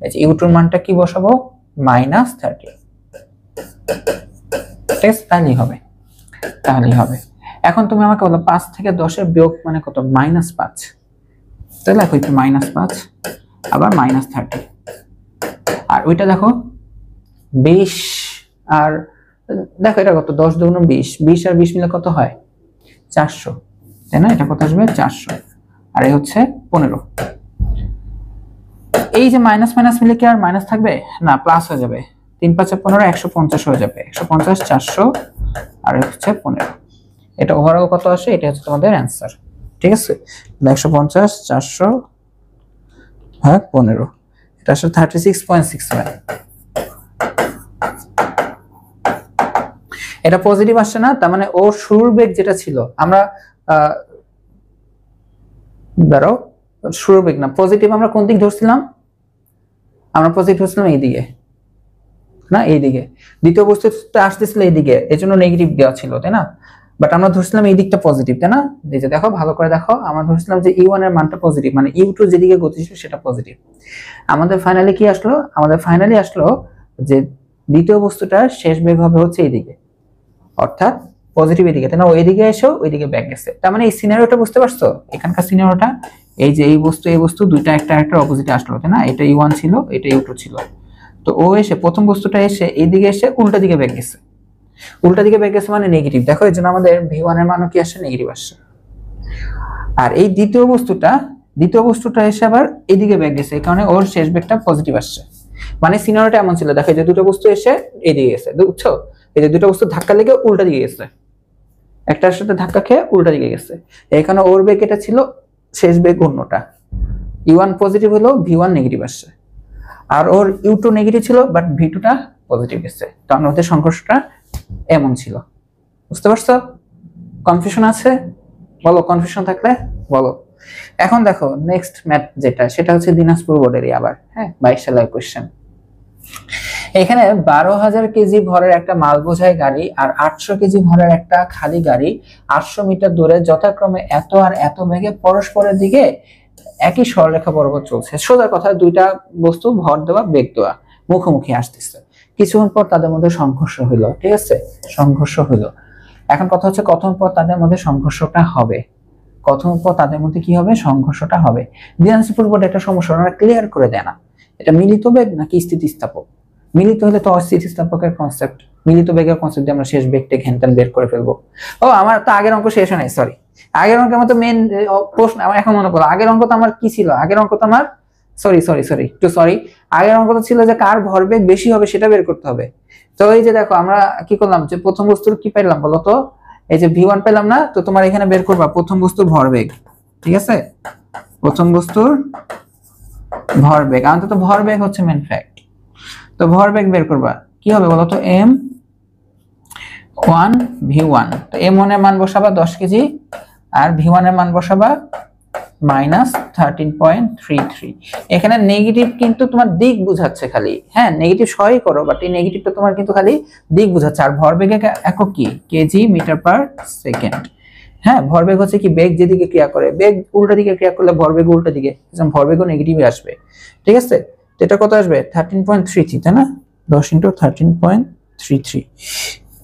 এই যে u2 এর মানটা কি বসাবো, -30, ঠিক আছে, তাহলেই হবে। এখন তুমি আমাকে বলো 5 থেকে 10 এর বিয়োগ মানে কত, -5, তাহলে দেখো একটু -5 আবার -30, আর ওইটা দেখো 20, আর দেখো এটা কত, 10 দুগুণ 20, 20 আর 20 মিলে কত হয় 400, তাই না, এটা কত আসবে 400, আর এই হচ্ছে 15, এই যে মাইনাস মাইনাস মিলে কি আর মাইনাস থাকবে না, প্লাস হয়ে যাবে, 3 5 15, 150 হয়ে যাবে, 150 400 আর হচ্ছে 15, এটা ওভারঅল কত আসে, এটা হচ্ছে তোমাদের অ্যানসার, ঠিক আছে। 150 400 ভাগ 15, এটা আসলে 36.67, এটা পজিটিভ আসছে না, তার মানে ওর শুরুর বেগ যেটা ছিল, আমরা ধরো শুরুর বেগ না, পজিটিভ আমরা কোন দিক ধরছিলাম, আমরা পজিটিভ ধরছিলাম এইদিকে না, এইদিকে, দ্বিতীয় বস্তুটা আসতেছিল এইদিকে, এর জন্য নেগেটিভ দেওয়া ছিল, তাই না, বাট আমরা ধরছিলাম এই দিকটা পজিটিভ, তাই না, এই যে দেখো ভালো করে দেখো, আমরা ধরছিলাম যে e1 এর মানটা পজিটিভ, মানে u2 যেদিকে গতিশীল সেটা পজিটিভ, আমাদের ফাইনালি কি আসলো, আমাদের ফাইনালি আসলো যে দ্বিতীয় বস্তুটার শেষ বেগ হবে হচ্ছে এইদিকে, অর্থাৎ পজিটিভ এদিকে, তাই না, ওইদিকে এসেও ওইদিকে ব্যাক গেছে, তার মানে এই সিনারিওটা বুঝতে পারছো, এখানকার সিনারিওটা এই যে এই বস্তু দুইটা একটা একটা অপোজিটে আসলো, তাই না? এটা U1 ছিল, এটা U2 ছিল। তো ও এসে প্রথম বস্তুটা এসে এইদিকে এসে উল্টা দিকে ব্যাক গেছে, উল্টা দিকে ব্যাক গেছে মানে নেগেটিভ। দেখো এই জন্য আমাদের V1 এর মানও কি আসছে? নেগেটিভ আসছে। আর এই দ্বিতীয় বস্তুটা এসে আবার এদিকে ব্যাক গেছে, এই কারণে ওর শেষ বেগটা পজিটিভ আসছে। মানে সিনারিওটা এমন ছিল, দেখো এই যে দুটো বস্তু এসে এদিকে গেছে, বুঝছো? এই যে দুটো বস্তু ধাক্কা লেগে উল্টা দিকে গেছে, একটার সাথে ধাক্কা খেয়ে উল্টা দিকে গেছে, এখানে ওর বেগ এটা ছিল, শেষ বেগ অন্যটা। U1 পজিটিভ হলো, V1 নেগেটিভ আসছে। আর ওর U2 নেগেটিভ ছিল, বাট V2 টা পজিটিভ গেছে। তো আমাদের সংঘর্ষটা এমন ছিল। বুঝতে পারছো? কনফিউশন আছে? বলো, কনফিউশন থাকলে বলো। এখন দেখো নেক্সট ম্যাথ যেটা, সেটা হচ্ছে দিনাজপুর বোর্ডেরই আবার, হ্যাঁ, 22 সালের কোশ্চেন। এখানে 12,000 কেজি ভরের একটা মাল বোঝাই গাড়ি আর 800 কেজি ভরের একটা খালি গাড়ি 800 মিটার দূরে যথাক্রমে এত আর এত বেগে পরস্পরের দিকে একই সরলরেখা বরাবর চলছে। সোজা কথা, দুইটা বস্তু ভর দেওয়া বেগ দেওয়া মুখোমুখি আসতেছে। কিছুক্ষণ পর তাদের মধ্যে সংঘর্ষ হইলো, ঠিক আছে? সংঘর্ষ হইলো। এখন কথা হচ্ছে কতক্ষণ পর তাদের মধ্যে সংঘর্ষটা হবে, কতক্ষণ পর তাদের মধ্যে কি হবে? সংঘর্ষটা হবে। দিনাজপুর বোর্ডে একটা সমস্যা ওরা ক্লিয়ার করে দেয় না, এটা মিলিত বেগ নাকি স্থিতিস্থাপক। মিলিত হলে তো অস্থিতিস্থাপকের কনসেপ্ট, মিলিত বেগের কনসেপ্ট দিয়ে আমরা শেষ বেগটা ঘেনটান বের করে ফেলবো। ও আমার তো আগের অঙ্ক শেষ হয় নাই, সরি। আগের অঙ্কে আমার তো মেন প্রশ্ন আমার এখন মনে পড়লো, আগের অঙ্ক তো আমার কি ছিল? আগের অঙ্ক তো আমার সরি আগের অঙ্ক তো ছিল যে কার ভরবেগ বেশি হবে সেটা বের করতে হবে। তো এই যে দেখো আমরা কি করলাম, যে প্রথম বস্তুর কি পাইলাম বলো তো? এই যে V1 পেলাম না, তো তোমার এখানে বের করবা প্রথম বস্তুর ভরবেগ, ঠিক আছে? প্রথম বস্তুর ভরবেগ, আমাদের তো ভরবেগ হচ্ছে মেন ফ্যাক্ট। তো ভরবেগ বের করবা, কি হবে বলো তো? M1 V1। তো M1 এর মান বসাবা 10 কেজি আর V1 এর মান বসাবা -13.33। এখানে নেগেটিভ কিন্তু তোমার দিক বুঝাচ্ছে খালি, হ্যাঁ নেগেটিভ সবই করো, বাট এই নেগেটিভটা তোমার কিন্তু খালি দিক বুঝাচ্ছে। আর ভরবেগের একক কি? Kg metre per second. হ্যাঁ, ভরবেগ হচ্ছে কি? বেগ যেদিকে ক্রিয়া করে, বেগ উল্টা দিকে ক্রিয়া করলে ভরবেগ উল্টা দিকে, ভরবেগও নেগেটিভই আসবে, ঠিক আছে? তো এটা কত আসবে? 13.33, তাই না? 10 × 13.33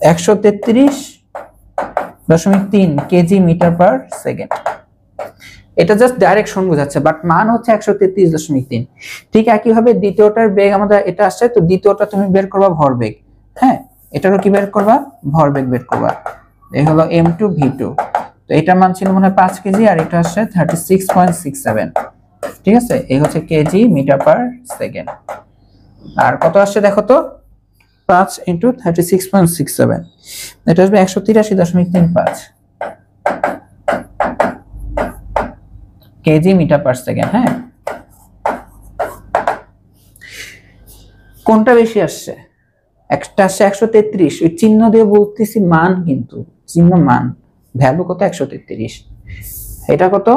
133.3 কেজি মিটার পার সেকেন্ড। এটা জাস্ট ডাইরেকশন বোঝাচ্ছে, বাট মান হচ্ছে 133.3। ঠিক একইভাবে দ্বিতীয়টার বেগ আমাদের এটা আসছে, তো দ্বিতীয়টা তুমি বের করবা ভরবেগ, হ্যাঁ এটারও কি বের করবা? ভরবেগ বের করবা। এই হলো M2 V2। তো এটার মান ছিল মনে হয় 5 কেজি আর এটা আসছে 36.67, ঠিক আছে? এই হচ্ছে কেজি মিটার পার সেকেন্ড। আর কত আসছে দেখো তো? 5 × 36.67, এটা আসবে 183.35 কেজি মিটার পার সেকেন্ড। হ্যাঁ, কোনটা বেশি আসছে? একটা আসছে 133, ওই চিহ্ন দিয়ে বলতেছি মান, কিন্তু চিহ্ন মান, ভ্যালু কত? 133। এটা কত?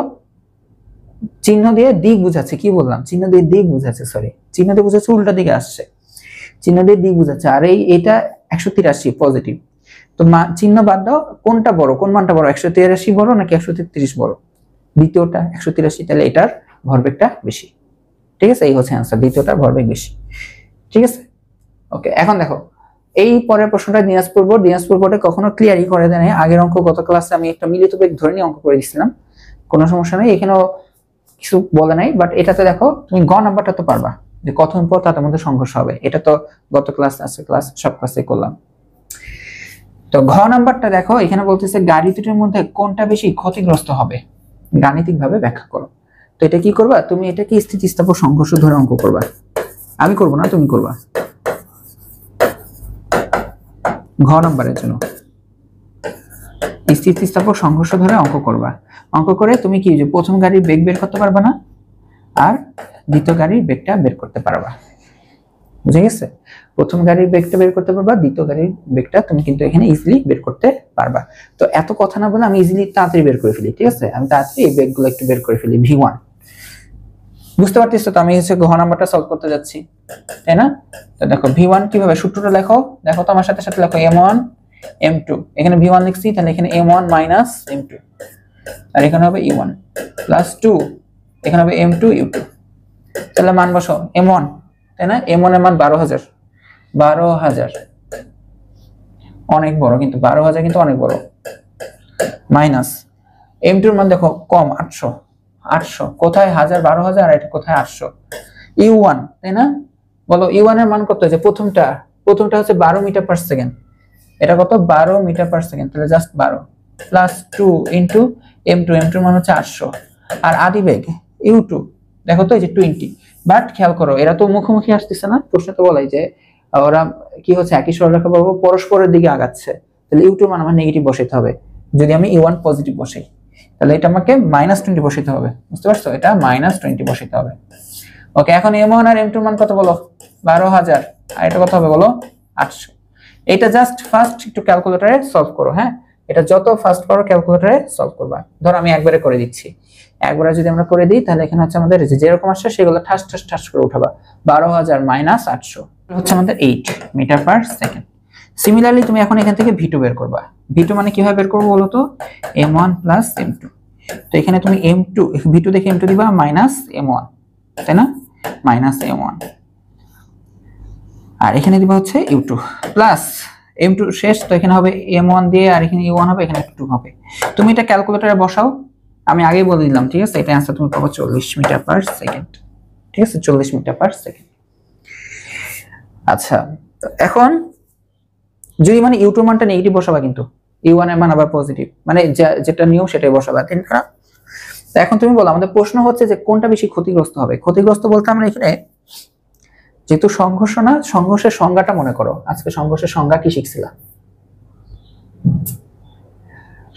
চিহ্ন দিয়ে দিক বুঝাচ্ছে, কি বললাম? চিহ্ন দিয়ে দিক বুঝাচ্ছে, সরি চিহ্ন দিয়ে বুঝাচ্ছে উল্টা দিকে আসছে, চিহ্ন দিয়ে দিক বুঝাচ্ছে। আর এটা 183 পজিটিভ। তো চিহ্ন বাদ দাও, কোনটা বড়, কোন মানটা বড়? 183 বড় নাকি 133 বড়? দ্বিতীয়টা 183, তাহলে এটার ভরবেগটা বেশি, ঠিক আছে? এই হচ্ছে অ্যান্সার, দ্বিতীয়টার ভরবেগ বেশি, ঠিক আছে? ওকে, এখন দেখো এই পরের প্রশ্নটা দিনাজপুর বোর্ডে কখনো ক্লিয়ারই করে দেয় না। আগের অঙ্ক গত ক্লাসে আমি একটা মিলিত বেগ ধরে নিয়ে অঙ্ক করে দিয়েছিলাম, কোনো সমস্যা নেই, এখানেও কিছু বলে নাই। বাট এটাতে দেখো তুমি গ নাম্বারটা তো পারবা, যে কতক্ষণ পর তাদের মধ্যে সংঘর্ষ হবে। এটা তো গত ক্লাস আছে, সব ক্লাসে করলাম। তো ঘ নাম্বারটা দেখো, এখানে বলতেছে গাড়ি দুটির মধ্যে কোনটা বেশি ক্ষতিগ্রস্ত হবে, গাণিতিক ভাবে ব্যাখ্যা করো। তো এটা কি করবা তুমি? এটা কি স্থিতিস্থাপক সংঘর্ষ ধরে অঙ্ক করবা, আমি করব না, তুমি করবা। ঘ নাম্বারের জন্য স্থিতিস্থাপক সংঘর্ষ ধরে অঙ্ক করবা। অঙ্ক করে তুমি কি, যে প্রথম গাড়ির বেগ বের করতে পারবা না, আর দ্বিতীয় গাড়ির বেগটা বের করতে পারবা। বুঝে গেছে? প্রথম গাড়ির বেগটা বের করতে পারবা, দ্বিতীয় গাড়ির বেগটা তুমি কিন্তু এখানে ইজিলি বের করতে পারবা। তো এত কথা না বলে আমি ইজিলি তাড়াতাড়ি বের করে ফেলি, ঠিক আছে? আমি তাড়াতাড়ি এই বেগগুলো একটু বের করে ফেলি। V1 বুঝতে পারতেছো তো? আমি হচ্ছে ঘ নাম্বারটা সলভ করতে যাচ্ছি, তাই না? তো দেখো V1 কিভাবে, সূত্রটা লেখো, দেখো তো আমার সাথে সাথে লেখো M1 M2। এখানে V1 লিখছি, তাহলে এখানে M1 - M2, আর এখানে হবে E1 + 2, এখানে হবে M2 U2। তাহলে মান বসো, M1, তাই না? M1 এর মান 12,000 অনেক বড়, কিন্তু 12,000 কিন্তু অনেক বড়, মাইনাস M2 এর মান দেখো কম, 800 800, কোথায় 1000 12000 আর এটা কোথায় 800? u1, তাই না? বলো u1 এর মান কত? যে প্রথমটা হচ্ছে 12 মিটার পার সেকেন্ড, এটা কত? 12 মিটার পার সেকেন্ড, তাহলে just 12 plus 2 into m2, m2 মান হচ্ছে 800। আর আদি বেগ u2 দেখো তো এই যে 20। বাট খেয়াল করো এরা তো মুখোমুখি আসতেছে না, প্রশ্ন তো বলাই যে ওরা কি হচ্ছে একই সরলরেখা বরাবর পরস্পরের দিকে আগাচ্ছে, তাহলে u2 মান আমার নেগেটিভ বসাইতে হবে। যদি আমি u1 পজিটিভ বসাই তাহলে এটা আমাকে -20 বসাইতে হবে, বুঝতে পারছো? এটা -20 বসাইতে হবে। ওকে, এখন m1 আর m2 মান কত বলো? 12000, আর এটা কত হবে বলো? 800। এটা জাস্ট ফার্স্ট একটু ক্যালকুলেটরে সলভ করো, হ্যাঁ? এটা যত ফাস্ট পারো ক্যালকুলেটরে সলভ করবা। ধরো আমি একবারে করে দিচ্ছি, একবারে যদি আমরা করে দিই তাহলে এখানে হচ্ছে আমাদের যেরকম আসছে সেগুলো ঠাস ঠাস ঠাস করে উঠাবা। 12000 - 800 হচ্ছে আমাদের 8 মিটার পার সেকেন্ড। সিমিলারলি তুমি এখন এখান থেকে v2 বের করবা। v2 মানে কিভাবে বের করবো বলো তো? m1 plus m2। তো এখানে তুমি m2 v2 দেখে m2 দিবা -m1, তাই না? -m1, আর এখানে দিবা হচ্ছে u2 প্লাস m2 শেষ, তো এখানে হবে m1 দিয়ে আর এখানে u1 হবে, এখানে 2 হবে। তুমি এটা ক্যালকুলেটরে বসাও, আমি আগেই বলে দিলাম, ঠিক আছে? এটা आंसर তুমি পাবো 40 মিটার পার সেকেন্ড, ঠিক আছে? 40 মিটার পার সেকেন্ড। আচ্ছা, তো এখন যদি মানে u2 মানটা নেগেটিভ বসাবা, কিন্তু u1 এর মান আবার পজিটিভ, মানে যেটা নিয়ম সেটাই বসাবা, তাই না? তো এখন তুমি বলো, আমাদের প্রশ্ন হচ্ছে যে কোনটা বেশি ক্ষতিগ্রস্ত হবে। ক্ষতিগ্রস্ত বলতে আমরা এখানে যেহেতু সংঘর্ষ না, সংঘর্ষের সংজ্ঞাটা মনে করো। আজকে সংঘর্ষের সংজ্ঞা কি শিখছিলাম?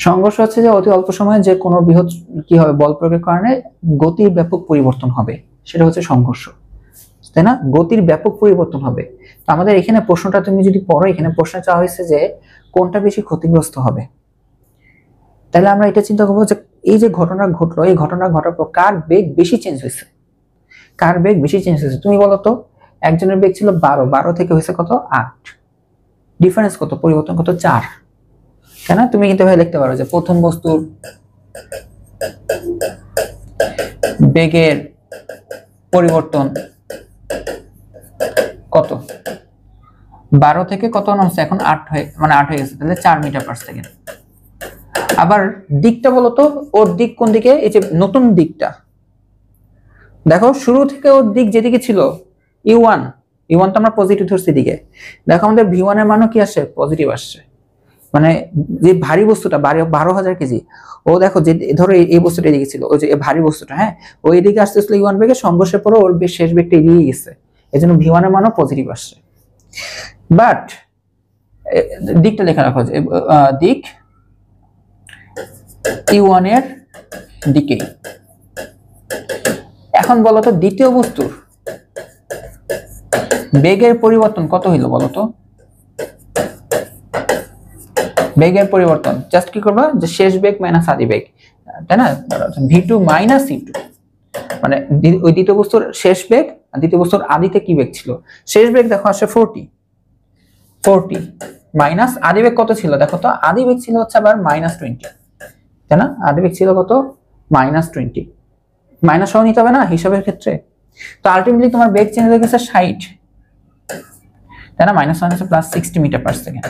সংঘর্ষ হচ্ছে যে অতি অল্প সময়ে যে কোনো বৃহৎ কি হবে বল প্রয়োগের কারণে গতির ব্যাপক পরিবর্তন হবে, সেটা হচ্ছে সংঘর্ষ, তাই না? গতির ব্যাপক পরিবর্তন হবে। তো আমাদের এখানে প্রশ্নটা তুমি যদি পড়ো, এখানে প্রশ্ন চাওয়া হয়েছে যে কোনটা বেশি ক্ষতিগ্রস্ত হবে। তাহলে আমরা এটা চিন্তা করবো যে এই যে ঘটনা ঘটলো, এই ঘটনা ঘটার পর কার বেগ বেশি চেঞ্জ হয়েছে, কার বেগ বেশি চেঞ্জ হয়েছে? তুমি বলো তো। একজনের বেগ ছিল 12 থেকে হয়েছে কত? 8। ডিফারেন্স কত? পরিবর্তন কত? 4, তাই না? তুমি কিন্তু ভাই লিখতে পারো যে প্রথম বস্তুর বেগের পরিবর্তন কত? 12 থেকে কত নামছে এখন? 8 হয়ে, মানে 8 হয়ে গেছে, তাহলে 4 মিটার পার সেকেন্ড। আবার দিকটা বলো তো, ওর দিক কোন দিকে? এই যে নতুন দিকটা দেখো, শুরু থেকে ওর দিক যেদিকে ছিল u1 তো আমরা পজিটিভ ধরছি দিকে। দেখো আমাদের v1 এর মানও কি আসছে? পজিটিভ আসছে। মানে যে ভারী বস্তুটা 12000 কেজি, ও দেখো যে ধরো এই বস্তুটা এদিকে ছিল, ওই যে ভারী বস্তুটা, হ্যাঁ, ওই দিকে আসতেছিল u1 বেগে, সংঘর্ষের পরে ওর শেষ বেগটা এগিয়ে গেছে, এজন্য v1 এর মানও পজিটিভ আসছে। বাট দিকটা লেখা রাখো যে দিক u1 এর দিকে। এখন বলো তো দ্বিতীয় বস্তুর বেগের পরিবর্তন কত হইলো বলো তো? বেগের পরিবর্তন জাস্ট কি করবা, যে শেষ বেগ মাইনাস আদি বেগ, তাই না? v2 মাইনাস c2, মানে ওই দ্বিতীয় বস্তুর শেষ বেগ আর দ্বিতীয় বস্তুর আদিতে কি বেগ ছিল? শেষ বেগ দেখো আসে 40 মাইনাস আদি বেগ কত ছিল দেখো তো? আদি বেগ ছিল হচ্ছে আবার -20, তাই না? আদি বেগ ছিল কত? -20। মাইনাস সহ নিতে হবে না হিসাবের ক্ষেত্রে? তো আলটিমেটলি তোমার বেগ চেঞ্জ হয়ে গেছে 60, তাই না? -60 মিটার পার সেকেন্ড।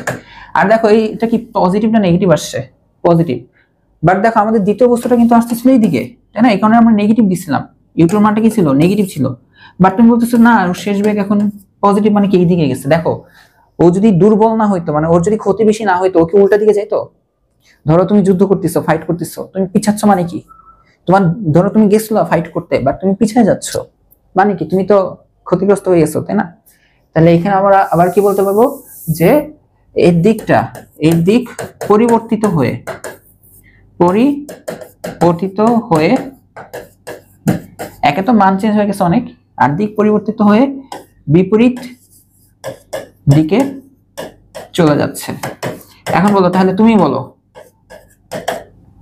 আর দেখো এইটা কি পজিটিভ না নেগেটিভ আসছে? পজিটিভ। বাট দেখো আমাদের দ্বিতীয় বস্তুটা কিন্তু আসতেছিল এই দিকে, তাই না? এই কারণে আমরা নেগেটিভ দিছিলাম, u2 মানটা কি ছিল? নেগেটিভ ছিল। বাট তুমি বলতেছো না শেষ বেগ এখন পজিটিভ, মানে কি এই দিকে গেছে। দেখো ও যদি দুর্বল না হইতো, মানে ওর যদি ক্ষতি বেশি না হইতো, ও কি উল্টা দিকে যাইতো? ধরো তুমি যুদ্ধ করতেছো, ফাইট করতেছো, তুমি পিছাচ্ছ, মানে কি? তোমার ধরো তুমি গেছিলো ফাইট করতে, বাট তুমি পিছিয়ে যাচ্ছ, মানে কি? তুমি তো ক্ষতিগ্রস্ত হয়ে গেছো, তাই না? তাহলে এখানে আমরা আবার কি বলতে পারবো যে এর দিক পরিবর্তিত হয়ে একে তো মান চেঞ্জ হয়ে গেছে অনেক, আর দিক পরিবর্তিত হয়ে বিপরীত দিকে চলে যাচ্ছে। এখন বলো, তাহলে তুমি বলো।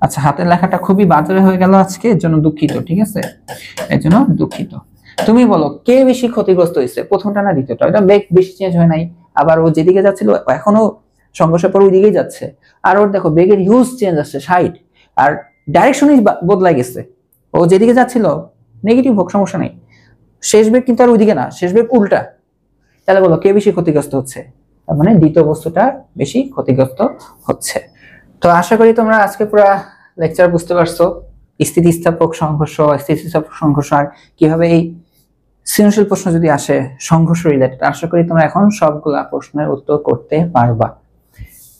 আচ্ছা, হাতের লেখাটা খুবই বাজে হয়ে গেল আজকে, এর জন্য দুঃখিত, ঠিক আছে? এর জন্য দুঃখিত। তুমি বলো কে বেশি ক্ষতিগ্রস্ত হয়েছে, প্রথমটা না দ্বিতীয়টা? এটা বেগ বেশি চেঞ্জ হয় নাই, আবার ও যেদিকে যাচ্ছিল এখনো সংঘর্ষের পর ওই দিকেই যাচ্ছে, আর ওর দেখো বেগের হিউজ চেঞ্জ আসছে 60, আর ডাইরেকশনই বদলাই গেছে। ও যেদিকে যাচ্ছিল নেগেটিভ হোক, সমস্যা নেই, শেষ বেগ কিন্তু আর ওইদিকে না, শেষ বেগ উল্টা। তাহলে বলো কে বেশি ক্ষতিগ্রস্ত হচ্ছে? তার মানে দ্বিতীয় বস্তুটা বেশি ক্ষতিগ্রস্ত হচ্ছে। তো আশা করি তোমরা আজকে পুরো লেকচার বুঝতে পারছো। স্থিতিস্থাপক সংঘর্ষ, স্থিতিস্থাপক সংঘর্ষ, আর কিভাবে এই সৃজনশীল প্রশ্ন যদি আসে সংঘর্ষ রিলেটেড, আশা করি তোমরা এখন সবগুলা প্রশ্নের উত্তর করতে পারবা।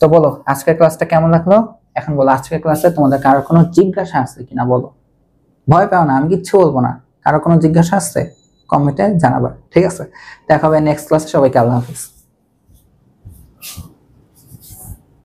তো বলো আজকের ক্লাসটা কেমন লাগলো? এখন বলো আজকের ক্লাসে তোমাদের কারো কোনো জিজ্ঞাসা আছে কিনা বলো। ভয় পাও না, আমি কিচ্ছু বলবো না। কারো কোনো জিজ্ঞাসা আছে কমেন্টে জানাবা, ঠিক আছে? দেখা হবে নেক্সট ক্লাসে। সবাইকে আল্লাহ হাফিজ।